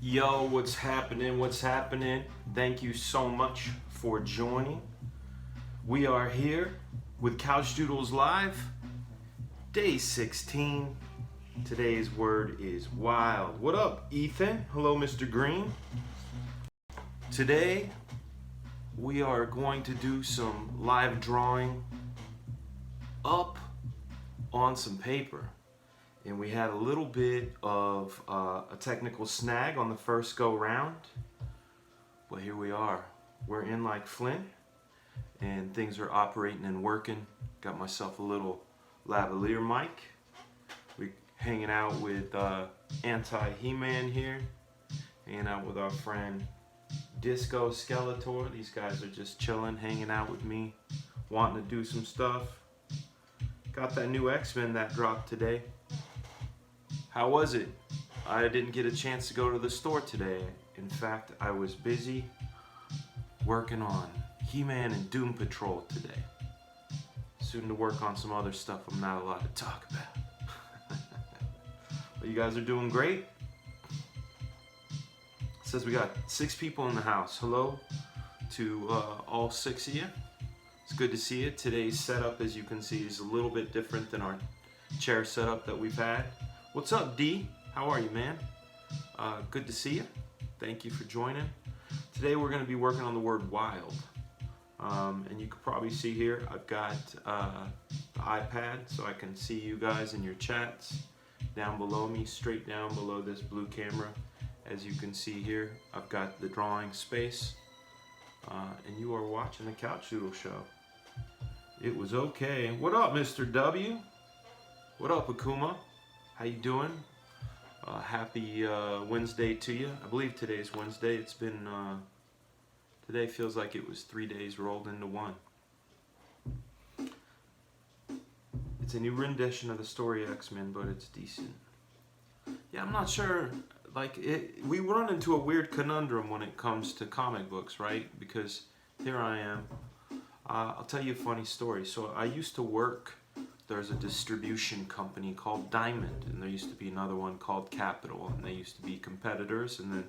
Yo, what's happening? What's happening? Thank you so much for joining. We are here with Couchdoodles Live, day 16. Today's word is wild. What up, Ethan? Hello, Mr. Green. Today, we are going to do some live drawing up on some paper. And we had a little bit of a technical snag on the first go round, but here we are. We're in like Flint, and things are operating and working. Got myself a little lavalier mic. We hanging out with Anti-He-Man here, hanging out with our friend Disco Skeletor. These guys are just chilling, hanging out with me, wanting to do some stuff. Got that new X-Men that dropped today. How was it? I didn't get a chance to go to the store today. In fact, I was busy working on He-Man and Doom Patrol today. Soon to work on some other stuff I'm not allowed to talk about. But you guys are doing great. It says we got 6 people in the house. Hello to all 6 of you. It's good to see you. Today's setup, as you can see, is a little bit different than our chair setup that we've had. What's up, D? How are you, man? Good to see you. Thank you for joining. Today we're going to be working on the word wild. And you can probably see here, I've got the iPad so I can see you guys in your chats down below me, straight down below this blue camera. As you can see here, I've got the drawing space. And you are watching the Couchdoodle Show. It was okay. What up, Mr. W? What up, Akuma? How you doing? Happy Wednesday to you. I believe today's Wednesday. It's been, today feels like it was 3 days rolled into one. It's a new rendition of the story X-Men, but it's decent. Yeah, I'm not sure, like, we run into a weird conundrum when it comes to comic books, right? Because here I am. I'll tell you a funny story. So I used to work. There's a distribution company called Diamond, and there used to be another one called Capital, and they used to be competitors, and then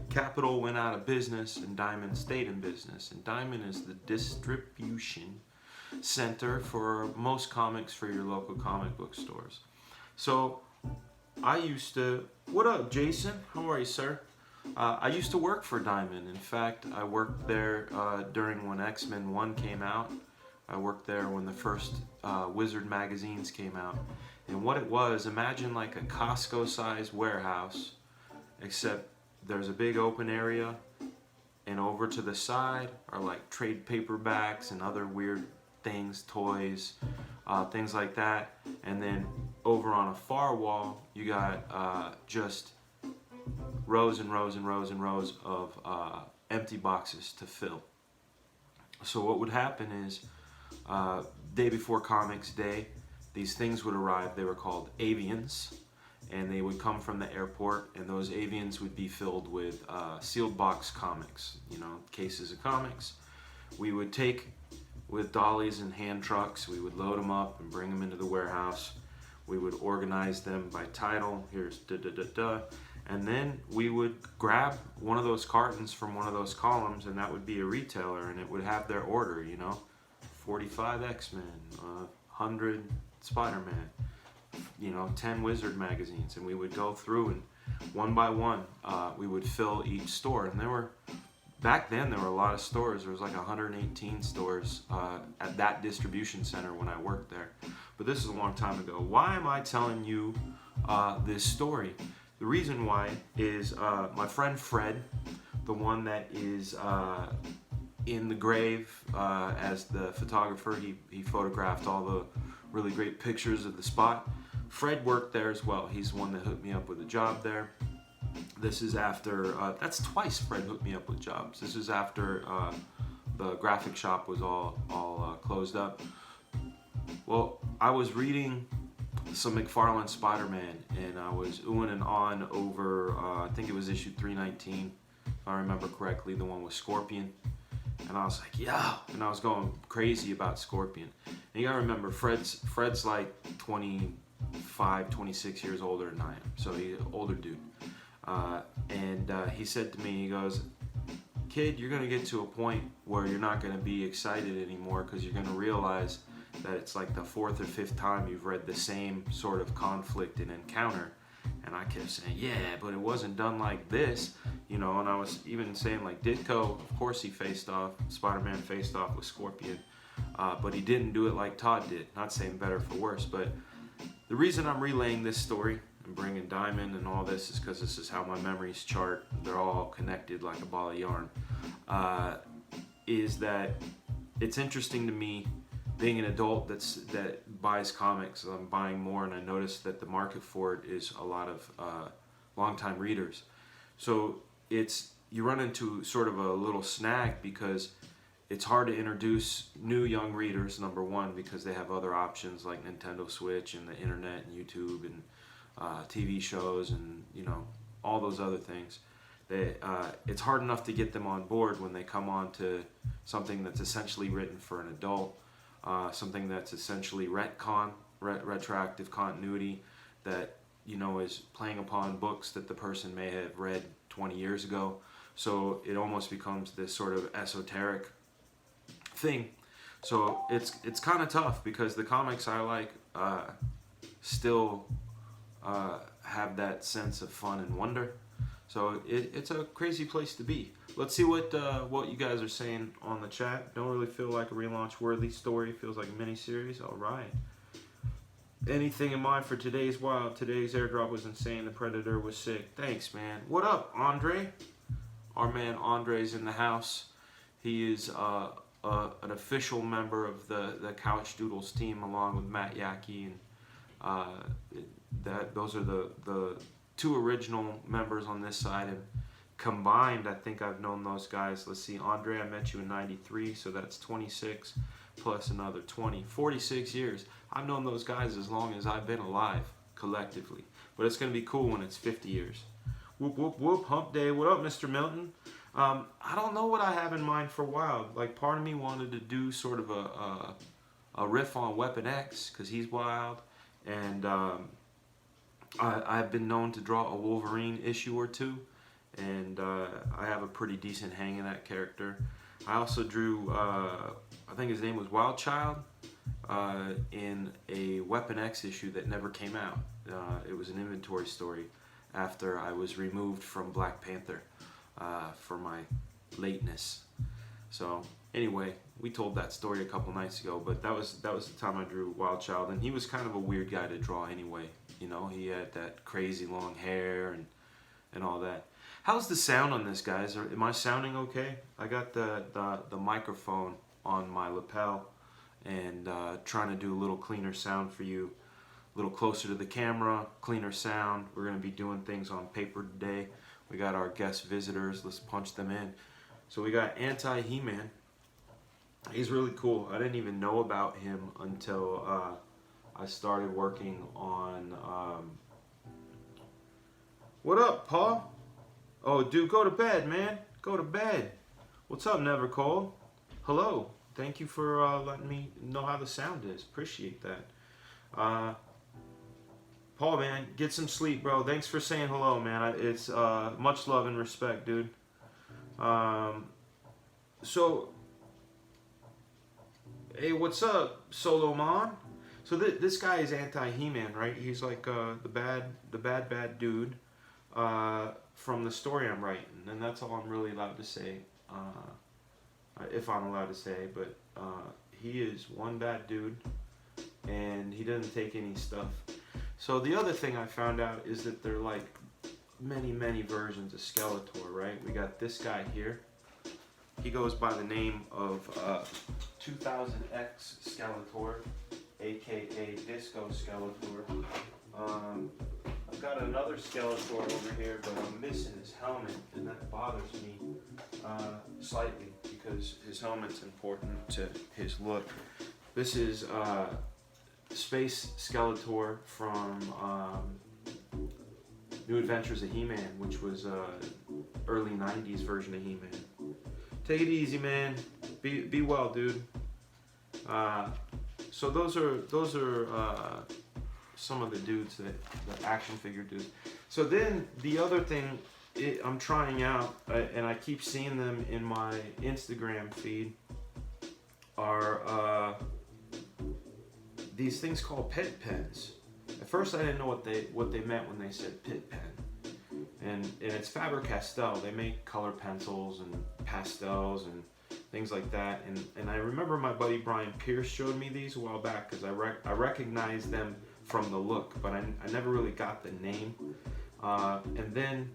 Capital went out of business and Diamond stayed in business. And Diamond is the distribution center for most comics for your local comic book stores. So I used to, what up, Jason? How are you, sir? I used to work for Diamond. In fact, I worked there during when X-Men 1 came out. I worked there when the first Wizard magazines came out. And what it was, imagine like a Costco-sized warehouse, except there's a big open area, and over to the side are like trade paperbacks and other weird things, toys, things like that. And then over on a far wall, you got just rows and rows and rows and rows of empty boxes to fill. So what would happen is, day before Comics Day, these things would arrive. They were called avians, and they would come from the airport, and those avians would be filled with sealed box comics, you know, cases of comics. We would take with dollies and hand trucks, we would load them up and bring them into the warehouse. We would organize them by title. Here's da-da-da-da. And then we would grab one of those cartons from one of those columns, and that would be a retailer, and it would have their order, you know. 45 X-Men, 100 Spider-Man, you know, 10 Wizard magazines, and we would go through and one by one we would fill each store. And there were, back then there were a lot of stores. There was like 118 stores at that distribution center when I worked there. But this is a long time ago. Why am I telling you this story? The reason why is my friend Fred, the one that is in the grave as the photographer. He photographed all the really great pictures of the spot. Fred worked there as well. He's the one that hooked me up with a job there. This is after, that's twice Fred hooked me up with jobs. This is after the graphic shop was all closed up. Well, I was reading some McFarlane Spider-Man, and I was oohing and ahhing over, I think it was issue 319, if I remember correctly, the one with Scorpion. And I was like, yeah, and I was going crazy about Scorpion. And you gotta remember, Fred's like 25, 26 years older than I am, so he's an older dude. He said to me, he goes, kid, you're going to get to a point where you're not going to be excited anymore because you're going to realize that it's like the fourth or fifth time you've read the same sort of conflict and encounter. And I kept saying, yeah, but it wasn't done like this, and I was even saying like Ditko, of course he faced off, Spider-Man faced off with Scorpion, but he didn't do it like Todd did. Not saying better for worse, but the reason I'm relaying this story and bringing Diamond and all this is because this is how my memories chart. They're all connected like a ball of yarn. Is that it's interesting to me being an adult that buys comics. I'm buying more, and I noticed that the market for it is a lot of longtime readers. So you run into sort of a little snag because it's hard to introduce new young readers, number one, because they have other options like Nintendo Switch and the internet and YouTube and TV shows and all those other things. It's hard enough to get them on board when they come on to something that's essentially written for an adult, something that's essentially retroactive continuity that is playing upon books that the person may have read 20 years ago. So it almost becomes this sort of esoteric thing. So it's kind of tough because the comics I like still have that sense of fun and wonder. So it's a crazy place to be. Let's see what you guys are saying on the chat. Don't really feel like a relaunch worthy story. Feels like a mini series. All right. Anything in mind for today's wild? Today's airdrop was insane. The Predator was sick. Thanks, man. What up, Andre? Our man Andre's in the house. He is an official member of the Couchdoodles team, along with Matt Yackey, and those are the two original members on this side, and combined I think I've known those guys. Let's see, Andre, I met you in 93, so that's 26 plus another 20, 46 years. I've known those guys as long as I've been alive collectively, but it's going to be cool when it's 50 years. Whoop whoop whoop, hump day. What up, Mr. Milton? I don't know what I have in mind for Wild. Like, part of me wanted to do sort of a riff on Weapon X because he's wild, and I've been known to draw a Wolverine issue or two, and I have a pretty decent hang in that character. I also drew, I think his name was Wild Child, in a Weapon X issue that never came out. It was an inventory story after I was removed from Black Panther for my lateness. So anyway, we told that story a couple nights ago, but that was the time I drew Wild Child, and he was kind of a weird guy to draw anyway. He had that crazy long hair and all that. How's the sound on this, guys? Am I sounding okay? I got the microphone on my lapel and trying to do a little cleaner sound for you, a little closer to the camera, cleaner sound. We're going to be doing things on paper today. We got our guest visitors. Let's punch them in. So we got Anti-He-Man. He's really cool. I didn't even know about him until I started working on... What up, Paul? Oh, dude, go to bed, man. Go to bed. What's up, Never Cold? Hello. Thank you for letting me know how the sound is. Appreciate that. Paul, man, get some sleep, bro. Thanks for saying hello, man. It's much love and respect, dude. So, hey, what's up, Solo Mon? So this guy is Anti-He-Man, right? He's like the bad dude from the story I'm writing, and that's all I'm really allowed to say, if I'm allowed to say. But he is one bad dude, and he doesn't take any stuff. So the other thing I found out is that there are like many versions of Skeletor, right? We got this guy here. He goes by the name of 2000X Skeletor, aka Disco Skeletor. I've got another Skeletor over here, but I'm missing his helmet, and that bothers me slightly because his helmet's important to his look. This is Space Skeletor from New Adventures of He-Man, which was early 90s version of He-Man. Take it easy, man. Be well, dude. So those are some of the dudes that the action figure dudes. So then the other thing I'm trying out, and I keep seeing them in my Instagram feed, are these things called pit pens. At first I didn't know what they meant when they said pit pen. And it's Faber-Castell. They make color pencils and pastels and things like that. And I remember my buddy Brian Pierce showed me these a while back because I recognized them from the look, but I never really got the name. And then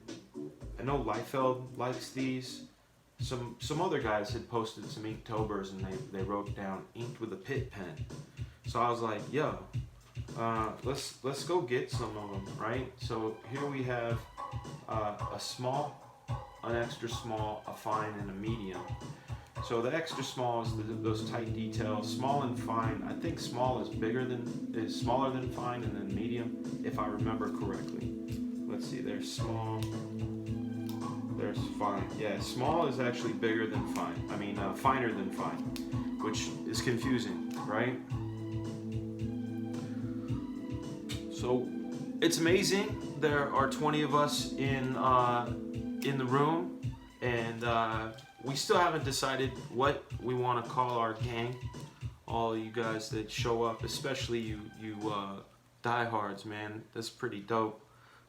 I know Liefeld likes these. Some other guys had posted some Inktobers and they wrote down inked with a pit pen. So I was like, yo, let's go get some of them, right? So here we have a small, an extra small, a fine, and a medium. So the extra small is those tight details. Small and fine, I think small is smaller than fine, and then medium, if I remember correctly. Let's see, there's small, there's fine. Yeah, small is actually bigger than fine. I mean, finer than fine, which is confusing, right? So it's amazing. There are 20 of us in the room, and we still haven't decided what we want to call our gang. All you guys that show up, especially you diehards, man. That's pretty dope.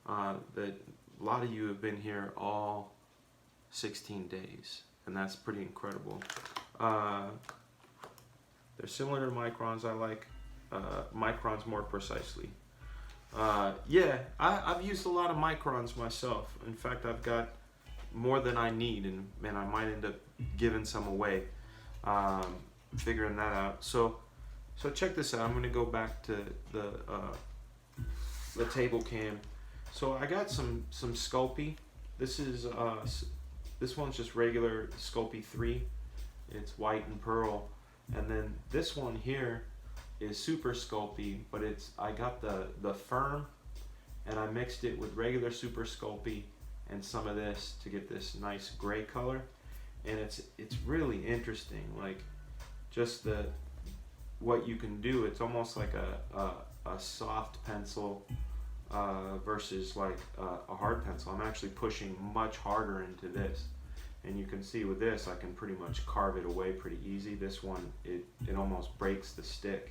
That a lot of you have been here all 16 days, and that's pretty incredible. They're similar to microns. I like microns more precisely. Yeah, I've used a lot of microns myself. In fact, I've got more than I need, and man, I might end up giving some away. Figuring that out. So check this out. I'm gonna go back to the table cam. So I got some Sculpey. This is this one's just regular Sculpey 3. It's white and pearl, and then this one here is super Sculpey, but I got the firm, and I mixed it with regular super Sculpey and some of this to get this nice gray color, and it's really interesting, like just what you can do. It's almost like a soft pencil versus like a hard pencil. I'm actually pushing much harder into this, and you can see with this I can pretty much carve it away pretty easy. This one, it almost breaks the stick.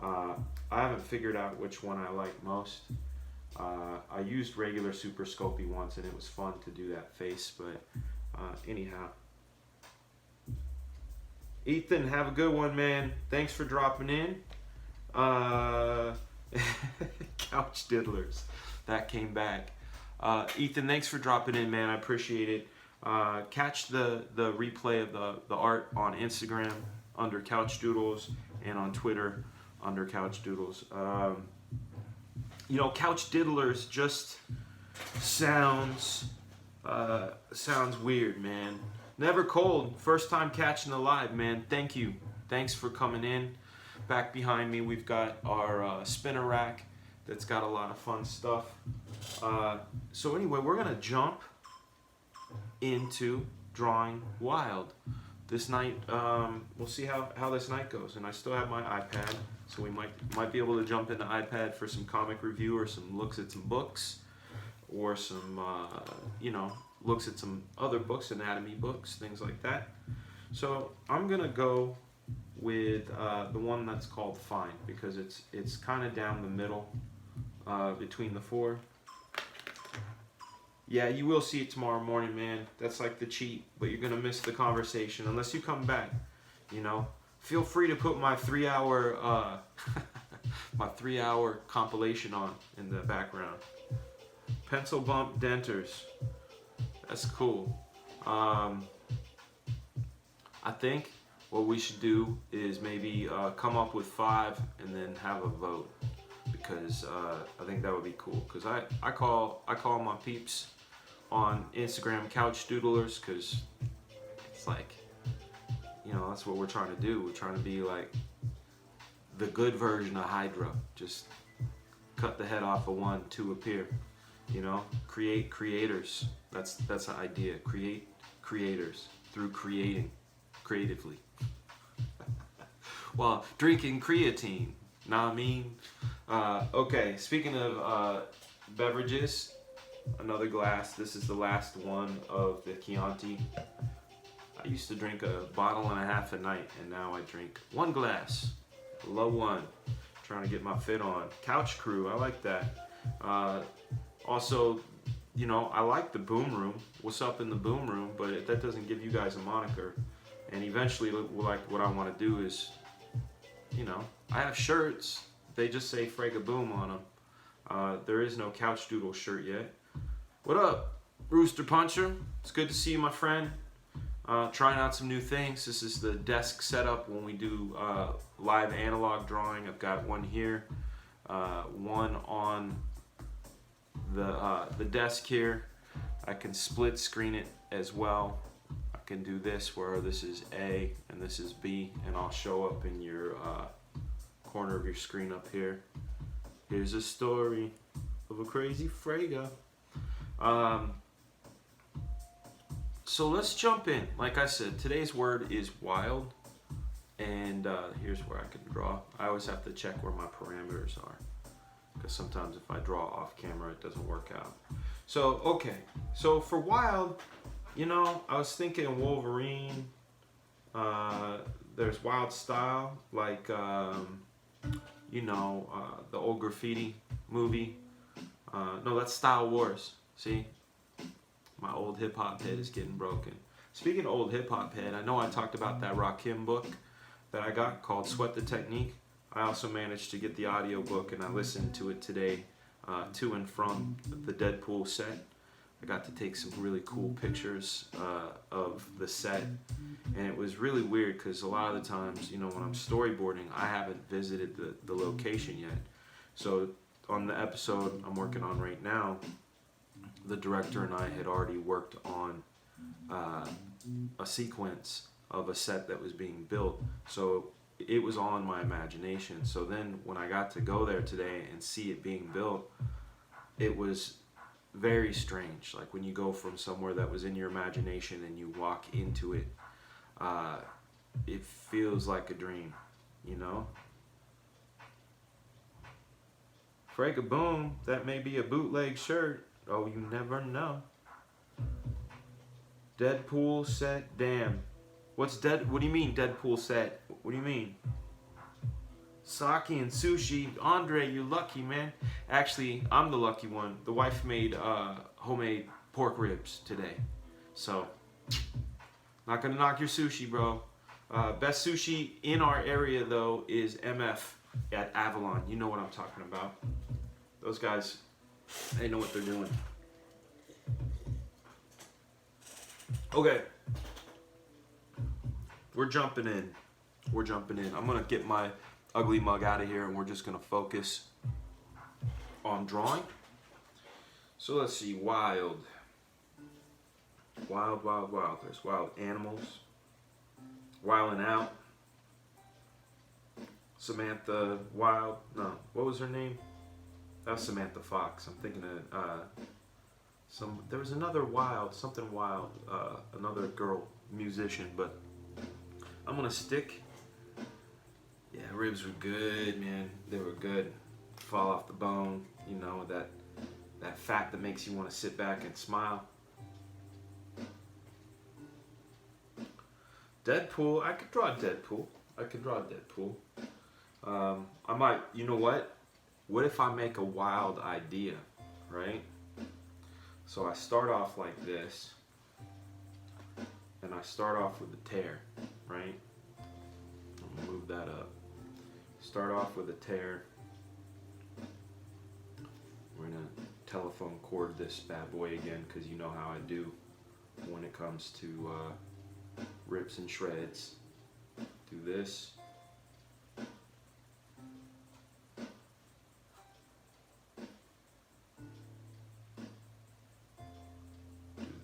I haven't figured out which one I like most. I used regular Super Sculpey once, and it was fun to do that face, but anyhow. Ethan, have a good one, man. Thanks for dropping in. Couchdoodles, that came back. Ethan, thanks for dropping in, man. I appreciate it. Catch the replay of the art on Instagram under Couchdoodles and on Twitter under Couchdoodles. Couchdiddlers just sounds weird, man. Never Cold, first time catching the live, man. Thank you. Thanks for coming in. Back behind me, we've got our spinner rack that's got a lot of fun stuff. So anyway, we're gonna jump into drawing wild. This night, we'll see how this night goes. And I still have my iPad, so we might be able to jump into iPad for some comic review or some looks at some books, or some looks at some other books, anatomy books, things like that. So I'm gonna go with the one that's called Fine, because it's kind of down the middle between the four. Yeah, you will see it tomorrow morning, man. That's like the cheat, but you're gonna miss the conversation unless you come back. Feel free to put my 3-hour my 3-hour compilation on in the background. Pencil bump denters. That's cool. I think what we should do is maybe come up with 5 and then have a vote, because I think that would be cool. Because I call my peeps on Instagram Couchdoodlers, because it's like, that's what we're trying to do. We're trying to be like the good version of Hydra. Just cut the head off of one, 2 appear. Create creators. That's the idea. Create creators through creating creatively. While drinking creatine, Nah, I mean. Okay, speaking of beverages, another glass. This is the last one of the Chianti. I used to drink a bottle and a half a night, and now I drink one glass. Low one. Trying to get my fit on. Couch Crew, I like that. Also, you know, I like the Boom Room. What's up in the Boom Room? But that doesn't give you guys a moniker. And eventually, like, what I want to do is, you know, I have shirts. They just say Fragaboom on them. There is no Couchdoodle shirt yet. What up, Rooster Puncher? It's good to see you, my friend. Trying out some new things. This is the desk setup when we do live analog drawing. I've got one here, one on the desk here. I can split screen it as well. I can do this where this is A and this is B, and I'll show up in your corner of your screen up here. Here's a story of a crazy Frega. So let's jump in. Like I said, today's word is wild, and here's where I can draw. I always have to check where my parameters are, because sometimes if I draw off camera, it doesn't work out. So, okay. So for wild, you know, I was thinking Wolverine. There's wild style, like, you know, the old graffiti movie. No, that's Style Wars. See? My old hip-hop head is getting broken. Speaking of old hip-hop head, I know I talked about that Rakim book that I got called Sweat the Technique. I also managed to get the audio book, and I listened to it today to and from the Deadpool set. I got to take some really cool pictures of the set, and it was really weird because a lot of the times, you know, when I'm storyboarding, I haven't visited the location yet. So on the episode I'm working on right now, the director and I had already worked on a sequence of a set that was being built, so it was on my imagination. So then when I got to go there today and see it being built, it was very strange. Like when you go from somewhere that was in your imagination and you walk into it, it feels like a dream, you know? Fragaboom, that may be a bootleg shirt. Oh, you never know. Deadpool set, damn. What do you mean Deadpool set? What do you mean? Sake and sushi. Andre, you're lucky, man. Actually, I'm the lucky one. The wife made homemade pork ribs today. So, not gonna knock your sushi, bro. Best sushi in our area, though, is MF at Avalon. You know what I'm talking about. Those guys, they know what they're doing. Okay. We're jumping in. I'm going to get my ugly mug out of here, and we're just going to focus on drawing. So let's see. Wild. Wild, wild, wild. There's wild animals. Wilding out. Samantha Wild. No. What was her name? That was Samantha Fox. I'm thinking of there was another wild, something wild, another girl musician, but I'm gonna stick. Yeah, ribs were good, man. They were good. Fall off the bone, you know, that fat that makes you want to sit back and smile. Deadpool, I could draw Deadpool. I might, you know what? What if I make a wild idea, right? So I start off like this, and I start off with a tear, right? I'm gonna move that up. Start off with a tear. We're gonna telephone cord this bad boy again, because you know how I do when it comes to rips and shreds. Do this.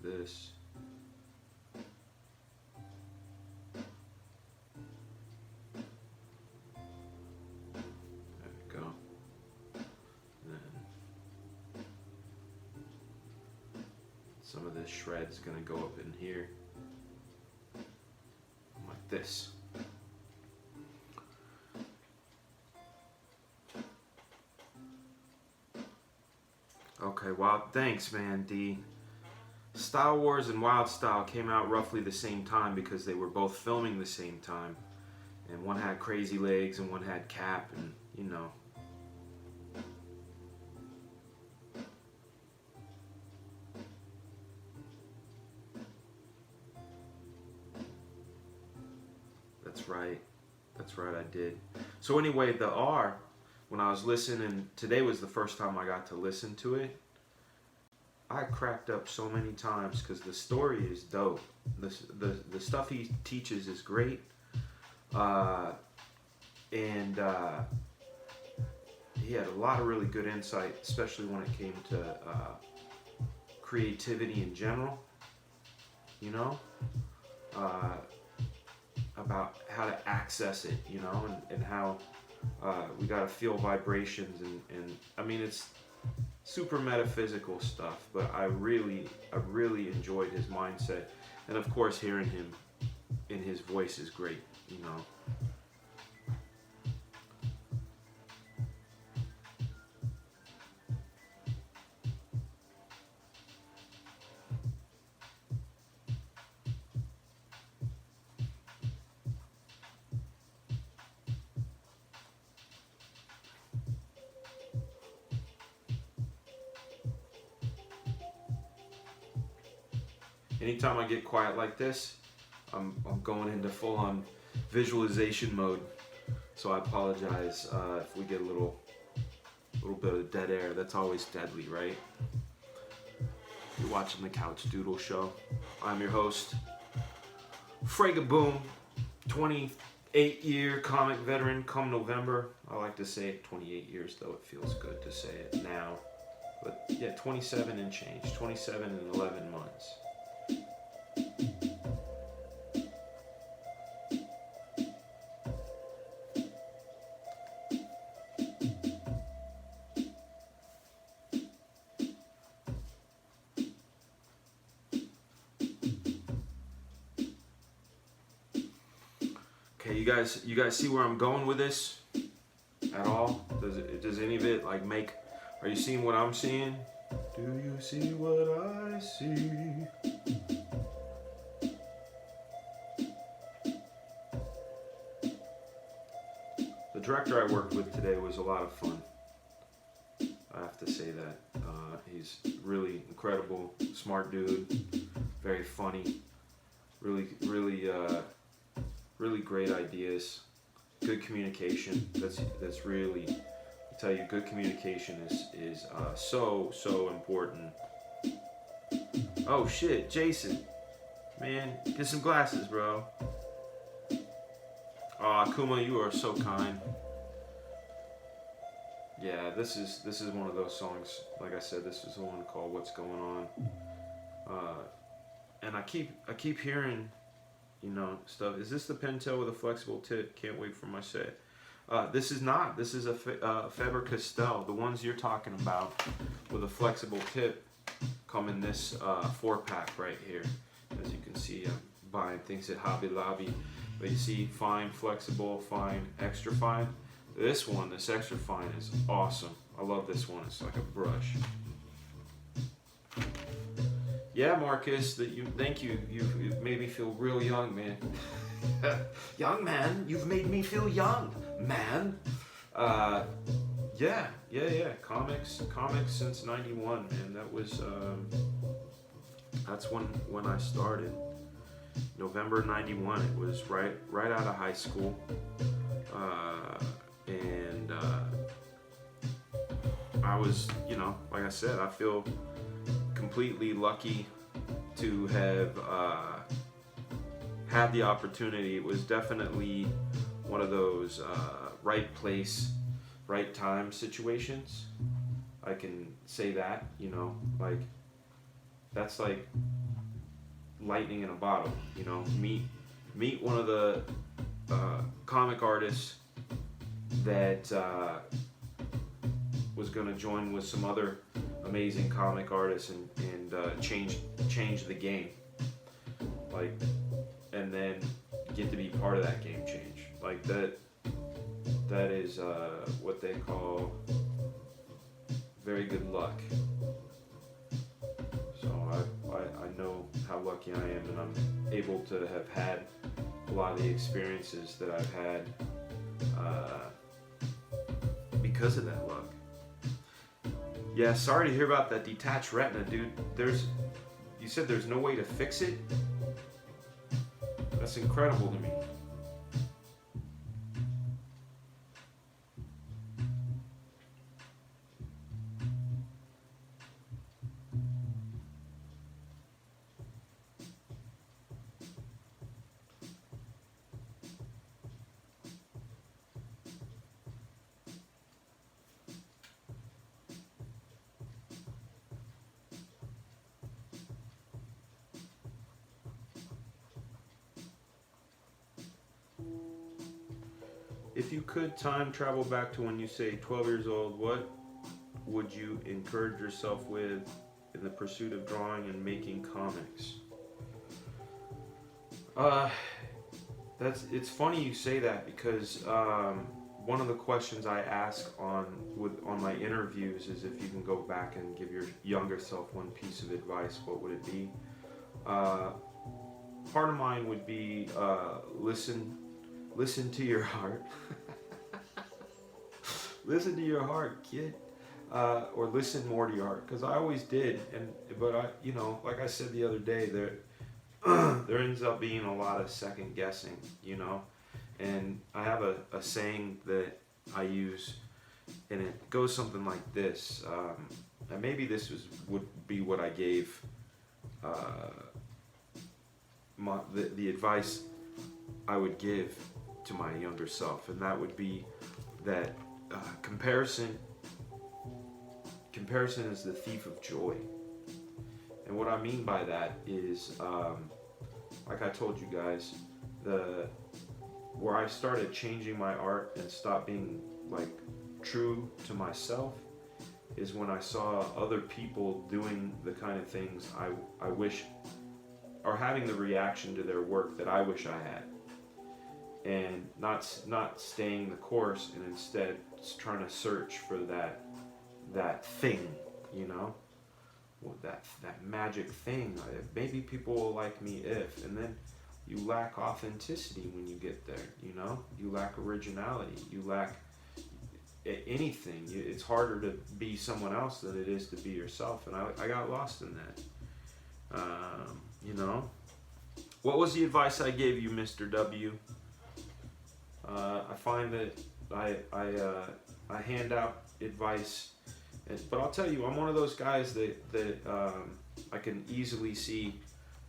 This. There we go. Then some of this shred's gonna go up in here like this. Okay, well, thanks, man. The Star Wars and Wild Style came out roughly the same time because they were both filming the same time. And one had Crazy Legs and one had Cap, and you know. That's right. That's right, I did. So anyway, the R, when I was listening, today was the first time I got to listen to it. I cracked up so many times because the story is dope. The stuff he teaches is great. And he had a lot of really good insight, especially when it came to creativity in general, you know, about how to access it, you know, and how we got to feel vibrations. And I mean, it's super metaphysical stuff, but I really enjoyed his mindset. And of course, hearing him in his voice is great, you know. Anytime I get quiet like this, I'm going into full-on visualization mode. So I apologize if we get a little bit of dead air. That's always deadly, right? You're watching the Couchdoodles show. I'm your host, Fragaboom, 28-year comic veteran come November. I like to say it 28 years, though it feels good to say it now. But yeah, 27 and change, 27 and 11 months. Okay, you guys see where I'm going with this at all? Does any of it like make? Are you seeing what I'm seeing? Do you see what I see? The director I worked with today was a lot of fun. I have to say that. He's really incredible, smart dude, very funny, really great ideas, good communication. That's really, I tell you, good communication is so important. Oh shit, Jason, man, get some glasses, bro. Oh, Kuma, you are so kind. Yeah, this is one of those songs. Like I said, this is the one called "What's Going On," and I keep hearing, you know, stuff. Is this the Pentel with a flexible tip? Can't wait for my set. This is not. This is a Faber-Castell. The ones you're talking about with a flexible tip come in this 4-pack right here. As you can see, I'm buying things at Hobby Lobby. But you see, fine, flexible, fine, extra fine. This one, this extra fine, is awesome. I love this one. It's like a brush. Yeah, Marcus, thank you. You've made me feel real young, man. Young man, you've made me feel young, man. Yeah. Comics since '91, man. That was that's when I started. November '91. It was right out of high school, and I was, you know, like I said, I feel completely lucky to have had the opportunity. It was definitely one of those right place, right time situations. I can say that, you know, like that's like lightning in a bottle, you know. Meet one of the comic artists that was going to join with some other amazing comic artists and change the game, like, and then get to be part of that game change, like that is what they call very good luck. how lucky I am that I'm able to have had a lot of the experiences that I've had because of that luck. Yeah, sorry to hear about that detached retina, dude. You said there's no way to fix it? That's incredible to me. If you could time travel back to when you say 12 years old, what would you encourage yourself with in the pursuit of drawing and making comics? It's funny you say that because one of the questions I ask on my interviews is if you can go back and give your younger self one piece of advice, what would it be? Part of mine would be listen to your heart. Listen to your heart, kid. Or listen more to your heart, because I always did, but I, like I said the other day, there ends up being a lot of second guessing, and I have a saying that I use, and it goes something like this, and maybe this would be what I gave the advice I would give to my younger self, and that would be that comparison is the thief of joy. And what I mean by that is, like I told you guys, where I started changing my art and stopped being like true to myself is when I saw other people doing the kind of things I wish, or having the reaction to their work that I wish I had, and not staying the course, and instead trying to search for that thing, that magic thing. Maybe people will like me if, and then you lack authenticity when you get there. You lack originality. You lack anything. It's harder to be someone else than it is to be yourself, and I got lost in that. What was the advice I gave you, Mr. W? I find that I hand out advice, but I'll tell you, I'm one of those guys that I can easily see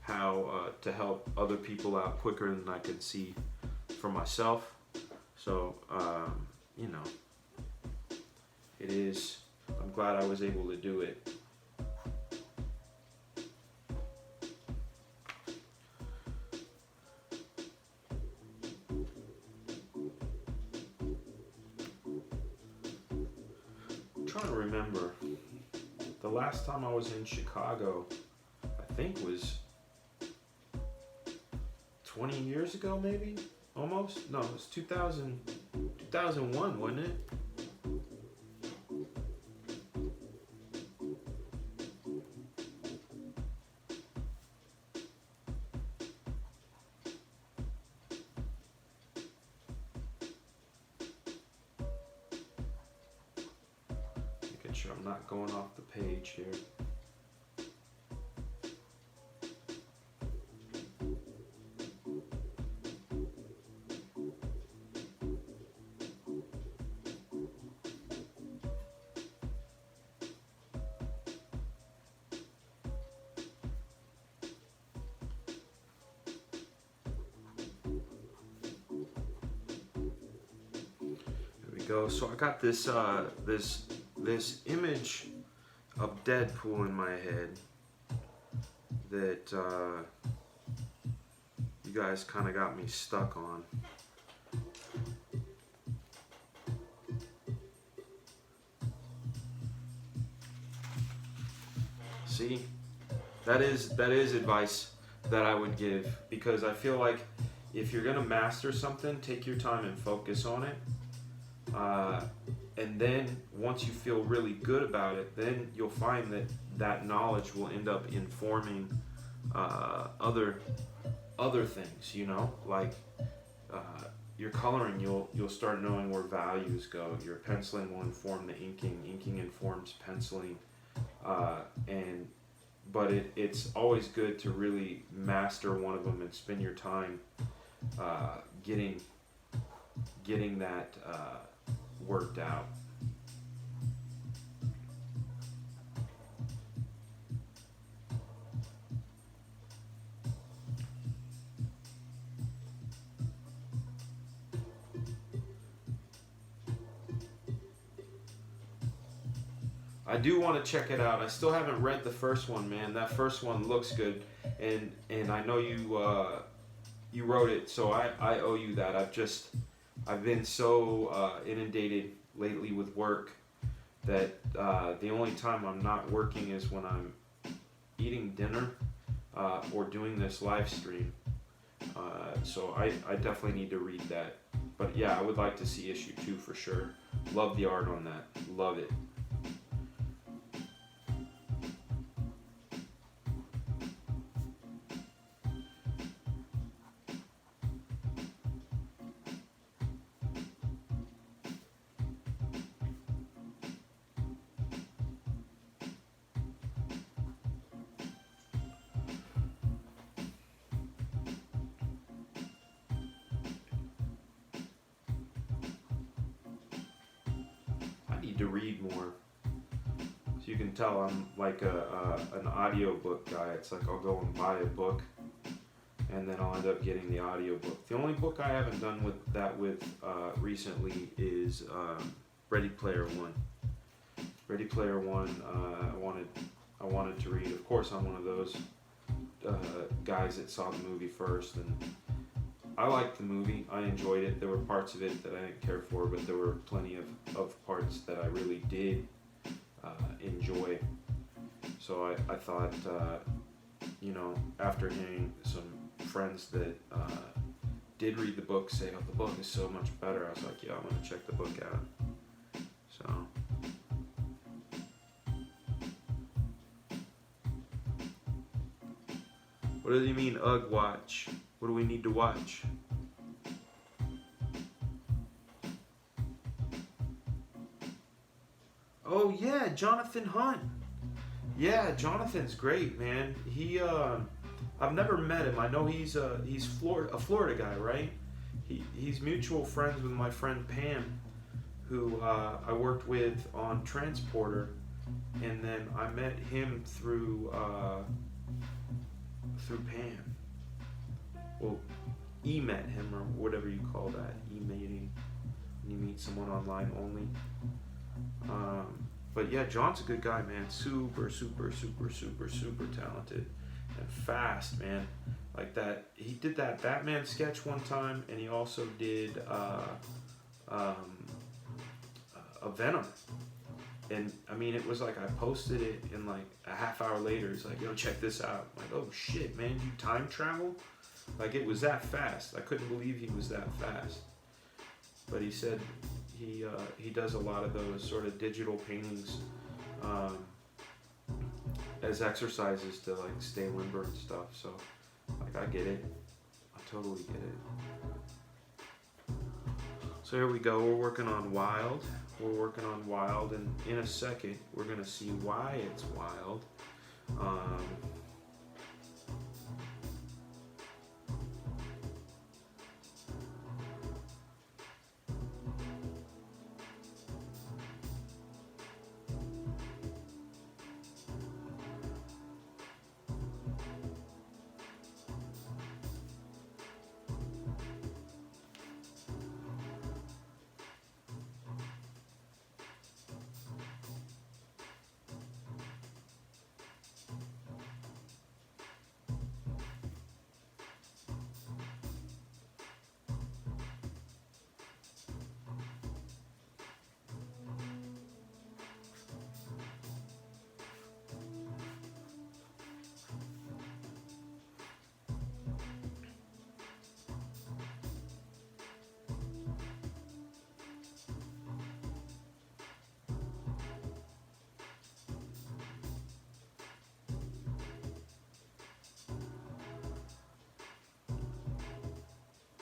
how to help other people out quicker than I can see for myself. So, it is. I'm glad I was able to do it. Trying to remember, the last time I was in Chicago, I think was 20 years ago, maybe? Almost? No, it was 2001, wasn't it? Sure I'm not going off the page here. There we go. So I got this this image of Deadpool in my head that you guys kind of got me stuck on. See, that is advice that I would give, because I feel like if you're gonna master something, take your time and focus on it. And then once you feel really good about it, then you'll find that knowledge will end up informing other things, you know, like uh, your coloring, you'll start knowing where values go. Your penciling will inform the inking. Inking informs penciling, and but it's always good to really master one of them and spend your time uh, getting that worked out. I do want to check it out. I still haven't read the first one, man. That first one looks good, and I know you wrote it, so I owe you that. I've been so inundated lately with work that the only time I'm not working is when I'm eating dinner or doing this live stream. So I definitely need to read that. But yeah, I would like to see issue 2 for sure. Love the art on that. Love it. I need to read more. So you can tell I'm like an audiobook guy. It's like I'll go and buy a book and then I'll end up getting the audiobook. The only book I haven't done with recently is Ready Player One. Ready Player One, I wanted to read. Of course, I'm one of those guys that saw the movie first, and I liked the movie. I enjoyed it. There were parts of it that I didn't care for, but there were plenty of parts that I really did enjoy. So I thought, you know, after hearing some friends that did read the book say, oh, the book is so much better, I was like, yeah, I'm going to check the book out. So... What do you mean, ugh, watch? What do we need to watch? Oh yeah, Jonathan Hunt. Yeah, Jonathan's great, man. I've never met him. I know he's a Florida guy, right? He's mutual friends with my friend Pam, who I worked with on Transporter, and then I met him through Pam. Well, met him or whatever you call that, e-meeting, when you meet someone online only. But yeah, John's a good guy, man. Super talented and fast, man. Like that, he did that Batman sketch one time, and he also did a Venom. And I mean, it was like I posted it, and like a half hour later, it's like, yo, check this out. I'm like, oh shit, man, you time travel? Like, it was that fast. I couldn't believe he was that fast. But he said he does a lot of those sort of digital paintings as exercises to like stay limber and stuff. So like, I get it. I totally get it. So here we go. We're working on Wild. And in a second, we're gonna see why it's wild.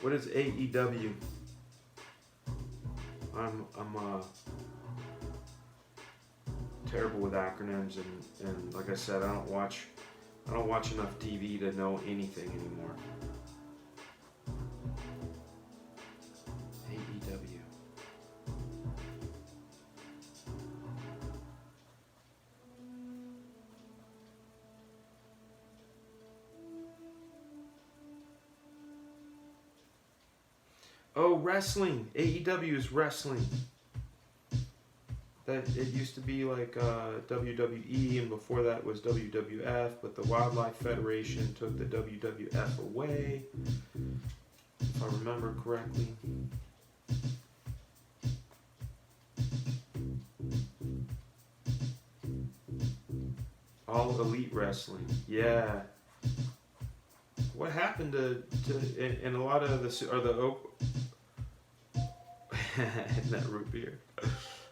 What is AEW? I'm terrible with acronyms, and like I said, I don't watch enough TV to know anything anymore. AEW. Oh, wrestling. AEW is wrestling. That it used to be like WWE, and before that was WWF, but the Wildlife Federation took the WWF away, if I remember correctly. All Elite Wrestling, yeah. What happened to in a lot of the that root beer?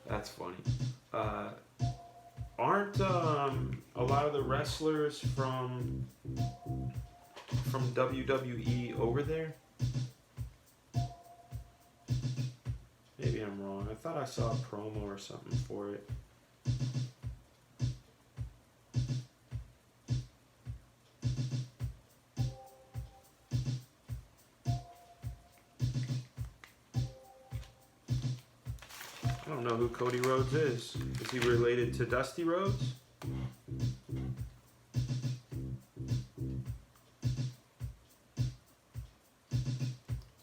That's funny. Aren't a lot of the wrestlers from WWE over there? Maybe I'm wrong. I thought I saw a promo or something for it. I don't know who Cody Rhodes is. Is he related to Dusty Rhodes?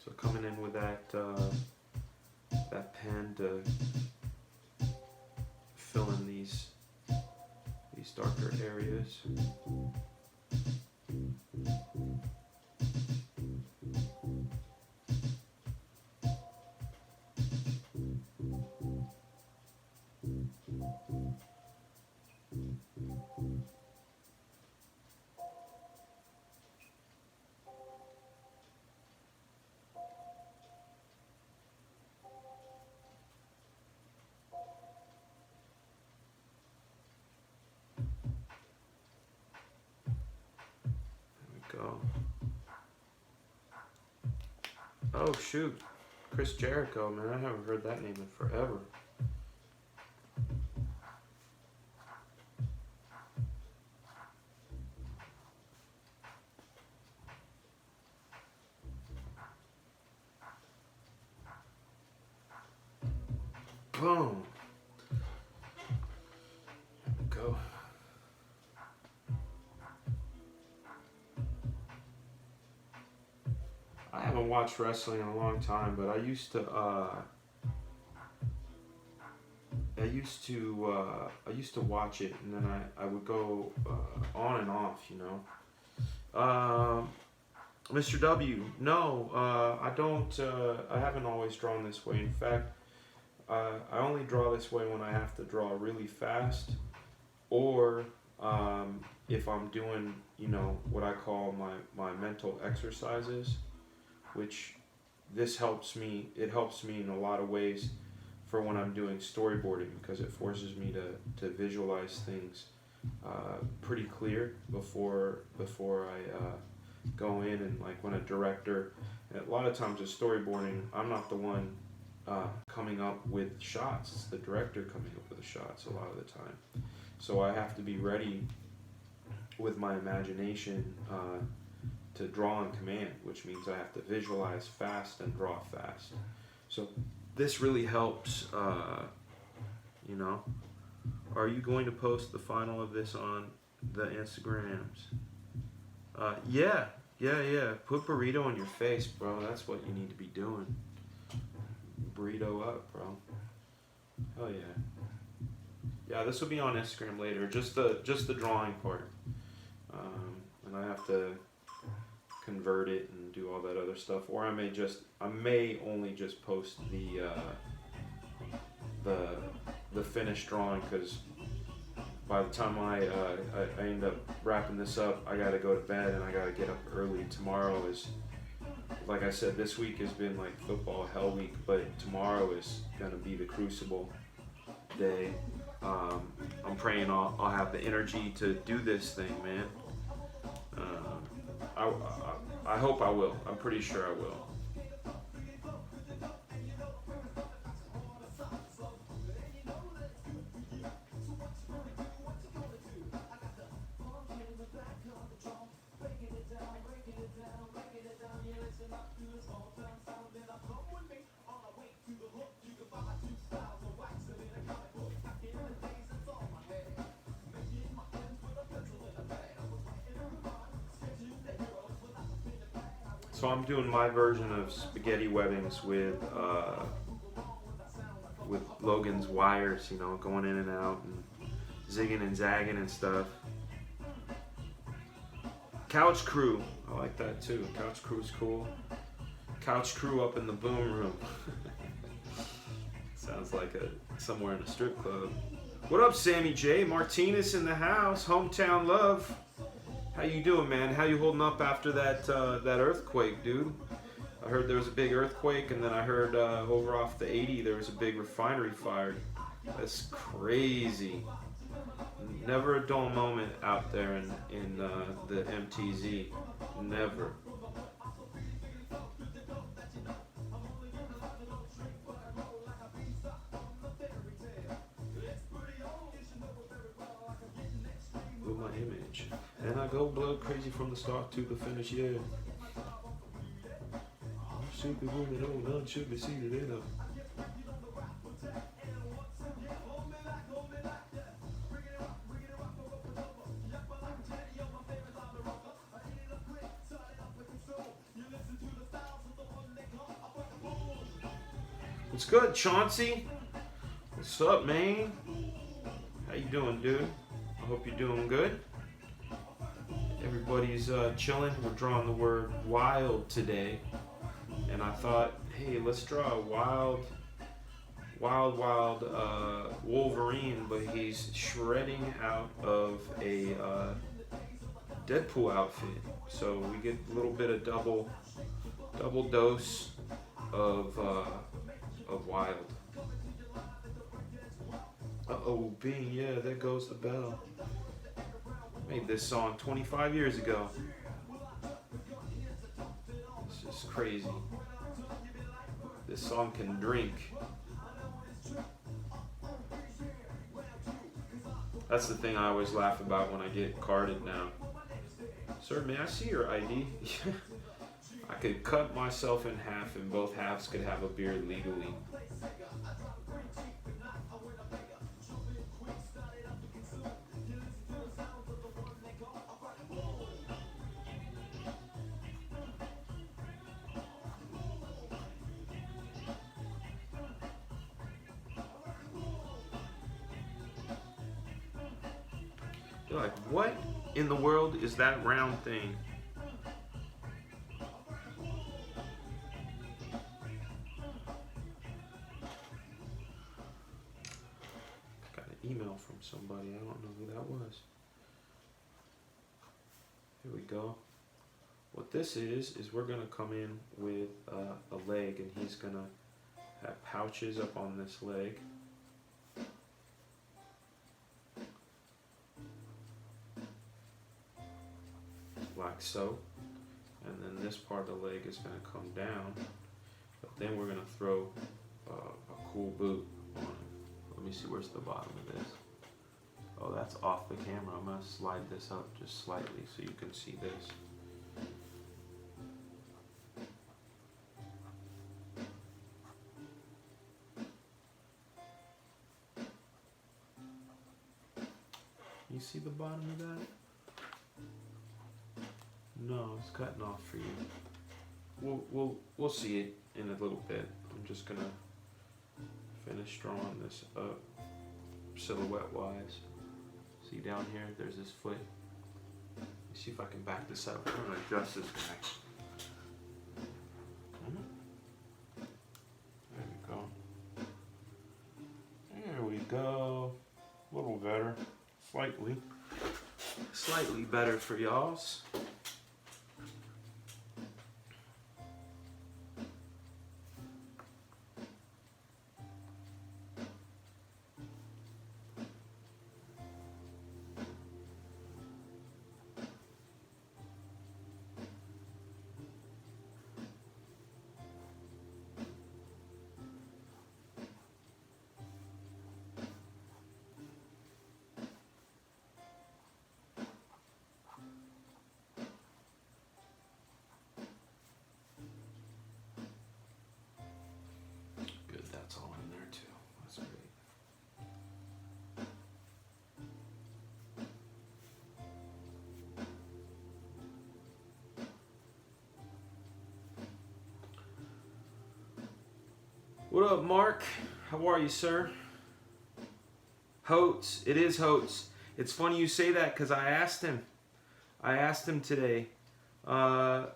So coming in with that pen to fill in these darker areas. Go. Oh shoot, Chris Jericho, man, I haven't heard that name in forever. Boom. There we go. I haven't watched wrestling in a long time, but I used to watch it, and then I would go on and off, you know. Mr. W, no, I don't. I haven't always drawn this way. In fact, I only draw this way when I have to draw really fast, or if I'm doing, you know, what I call my mental exercises, which this helps me. It helps me in a lot of ways for when I'm doing storyboarding, because it forces me to visualize things pretty clear before I go in, and like when a director, and a lot of times with storyboarding, I'm not the one coming up with shots, it's the director coming up with the shots a lot of the time. So I have to be ready with my imagination to draw on command, which means I have to visualize fast and draw fast. So this really helps, you know. Are you going to post the final of this on the Instagrams? Yeah. Put burrito on your face, bro. That's what you need to be doing. Burrito up, bro. Hell yeah. Yeah, this will be on Instagram later. Just the drawing part. And I have to convert it and do all that other stuff. Or I may only just post the finished drawing, because by the time I end up wrapping this up, I gotta go to bed and I gotta get up early. Tomorrow is, like I said, this week has been like football hell week, but tomorrow is gonna be the Crucible day. I'm praying I'll have the energy to do this thing, man. I hope I will. I'm pretty sure I will. So I'm doing my version of spaghetti webbings with Logan's wires, you know, going in and out and zigging and zagging and stuff. Couch crew, I like that too. Couch crew's cool. Couch crew up in the boom room. Sounds like somewhere in a strip club. What up, Sammy J? Martinez in the house. Hometown love. How you doing, man? How you holding up after that earthquake, dude? I heard there was a big earthquake, and then I heard over off the 80 there was a big refinery fire. That's crazy. Never a dull moment out there in the MTZ. Never. With my image. And I go blood crazy from the start to the finish, yeah. Shoot the woman, oh, none should be seated in her. What's good, Chauncey? What's up, man? How you doing, dude? I hope you're doing good. Everybody's chilling. We're drawing the word wild today. And I thought, hey, let's draw a wild Wolverine, but he's shredding out of a Deadpool outfit. So we get a little bit of double dose of wild. Uh-oh, Bing, yeah, there goes the bell. Made this song 25 years ago. This is crazy. This song can drink. That's the thing I always laugh about when I get carded now. Sir, may I see your ID? I could cut myself in half and both halves could have a beard legally. You're like, what in the world is that round thing? Got an email from somebody. I don't know who that was. Here we go. What this is we're going to come in with a leg, and he's going to have pouches up on this leg. Like so, and then this part of the leg is going to come down, but then we're going to throw a cool boot on it. Let me see, where's the bottom of this? Oh, that's off the camera. I'm going to slide this up just slightly so you can see this. You see the bottom of that? No, it's cutting off for you. We'll see it in a little bit. I'm just gonna finish drawing this up silhouette wise. See down here, there's this foot. Let me see if I can back this up. I'm gonna adjust this back. There we go. There we go. A little better. Slightly better for y'alls. What up, Mark? How are you, sir? Hotes. It is Hotes. It's funny you say that because I asked him. I asked him today. Oh,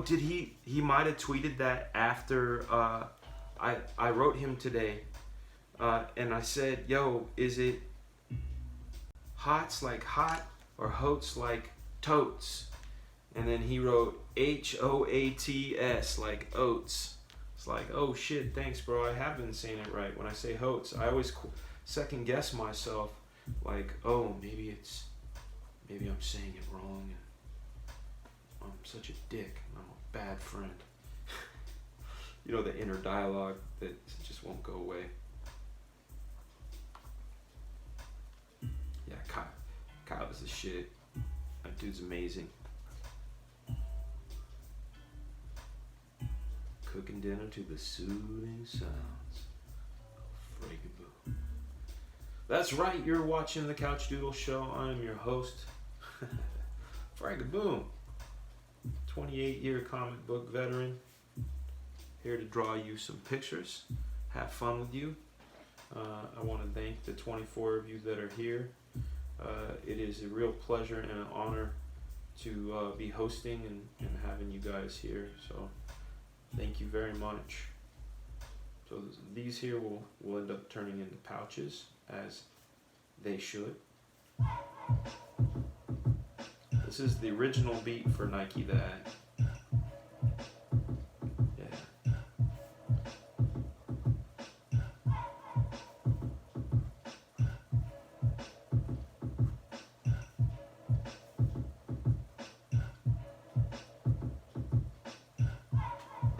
did he? He might have tweeted that after I wrote him today, and I said, "Yo, is it hots like hot or hotes like totes?" And then he wrote HOATS like oats. It's like, oh shit, thanks, bro. I have been saying it right. When I say hotes, I always second guess myself. Like, oh, maybe I'm saying it wrong. And I'm such a dick. I'm a bad friend. You know, the inner dialogue that just won't go away. Yeah, Kyle is the shit. That dude's amazing. Cooking dinner to the soothing sounds of Fragaboom. That's right, you're watching the Couchdoodles show. I am your host, Fragaboom, 28-year comic book veteran, here to draw you some pictures, have fun with you. I want to thank the 24 of you that are here. It is a real pleasure and an honor to be hosting and having you guys here. So thank you very much. So these here will end up turning into pouches, as they should. This is the original beat for Nike that. Yeah.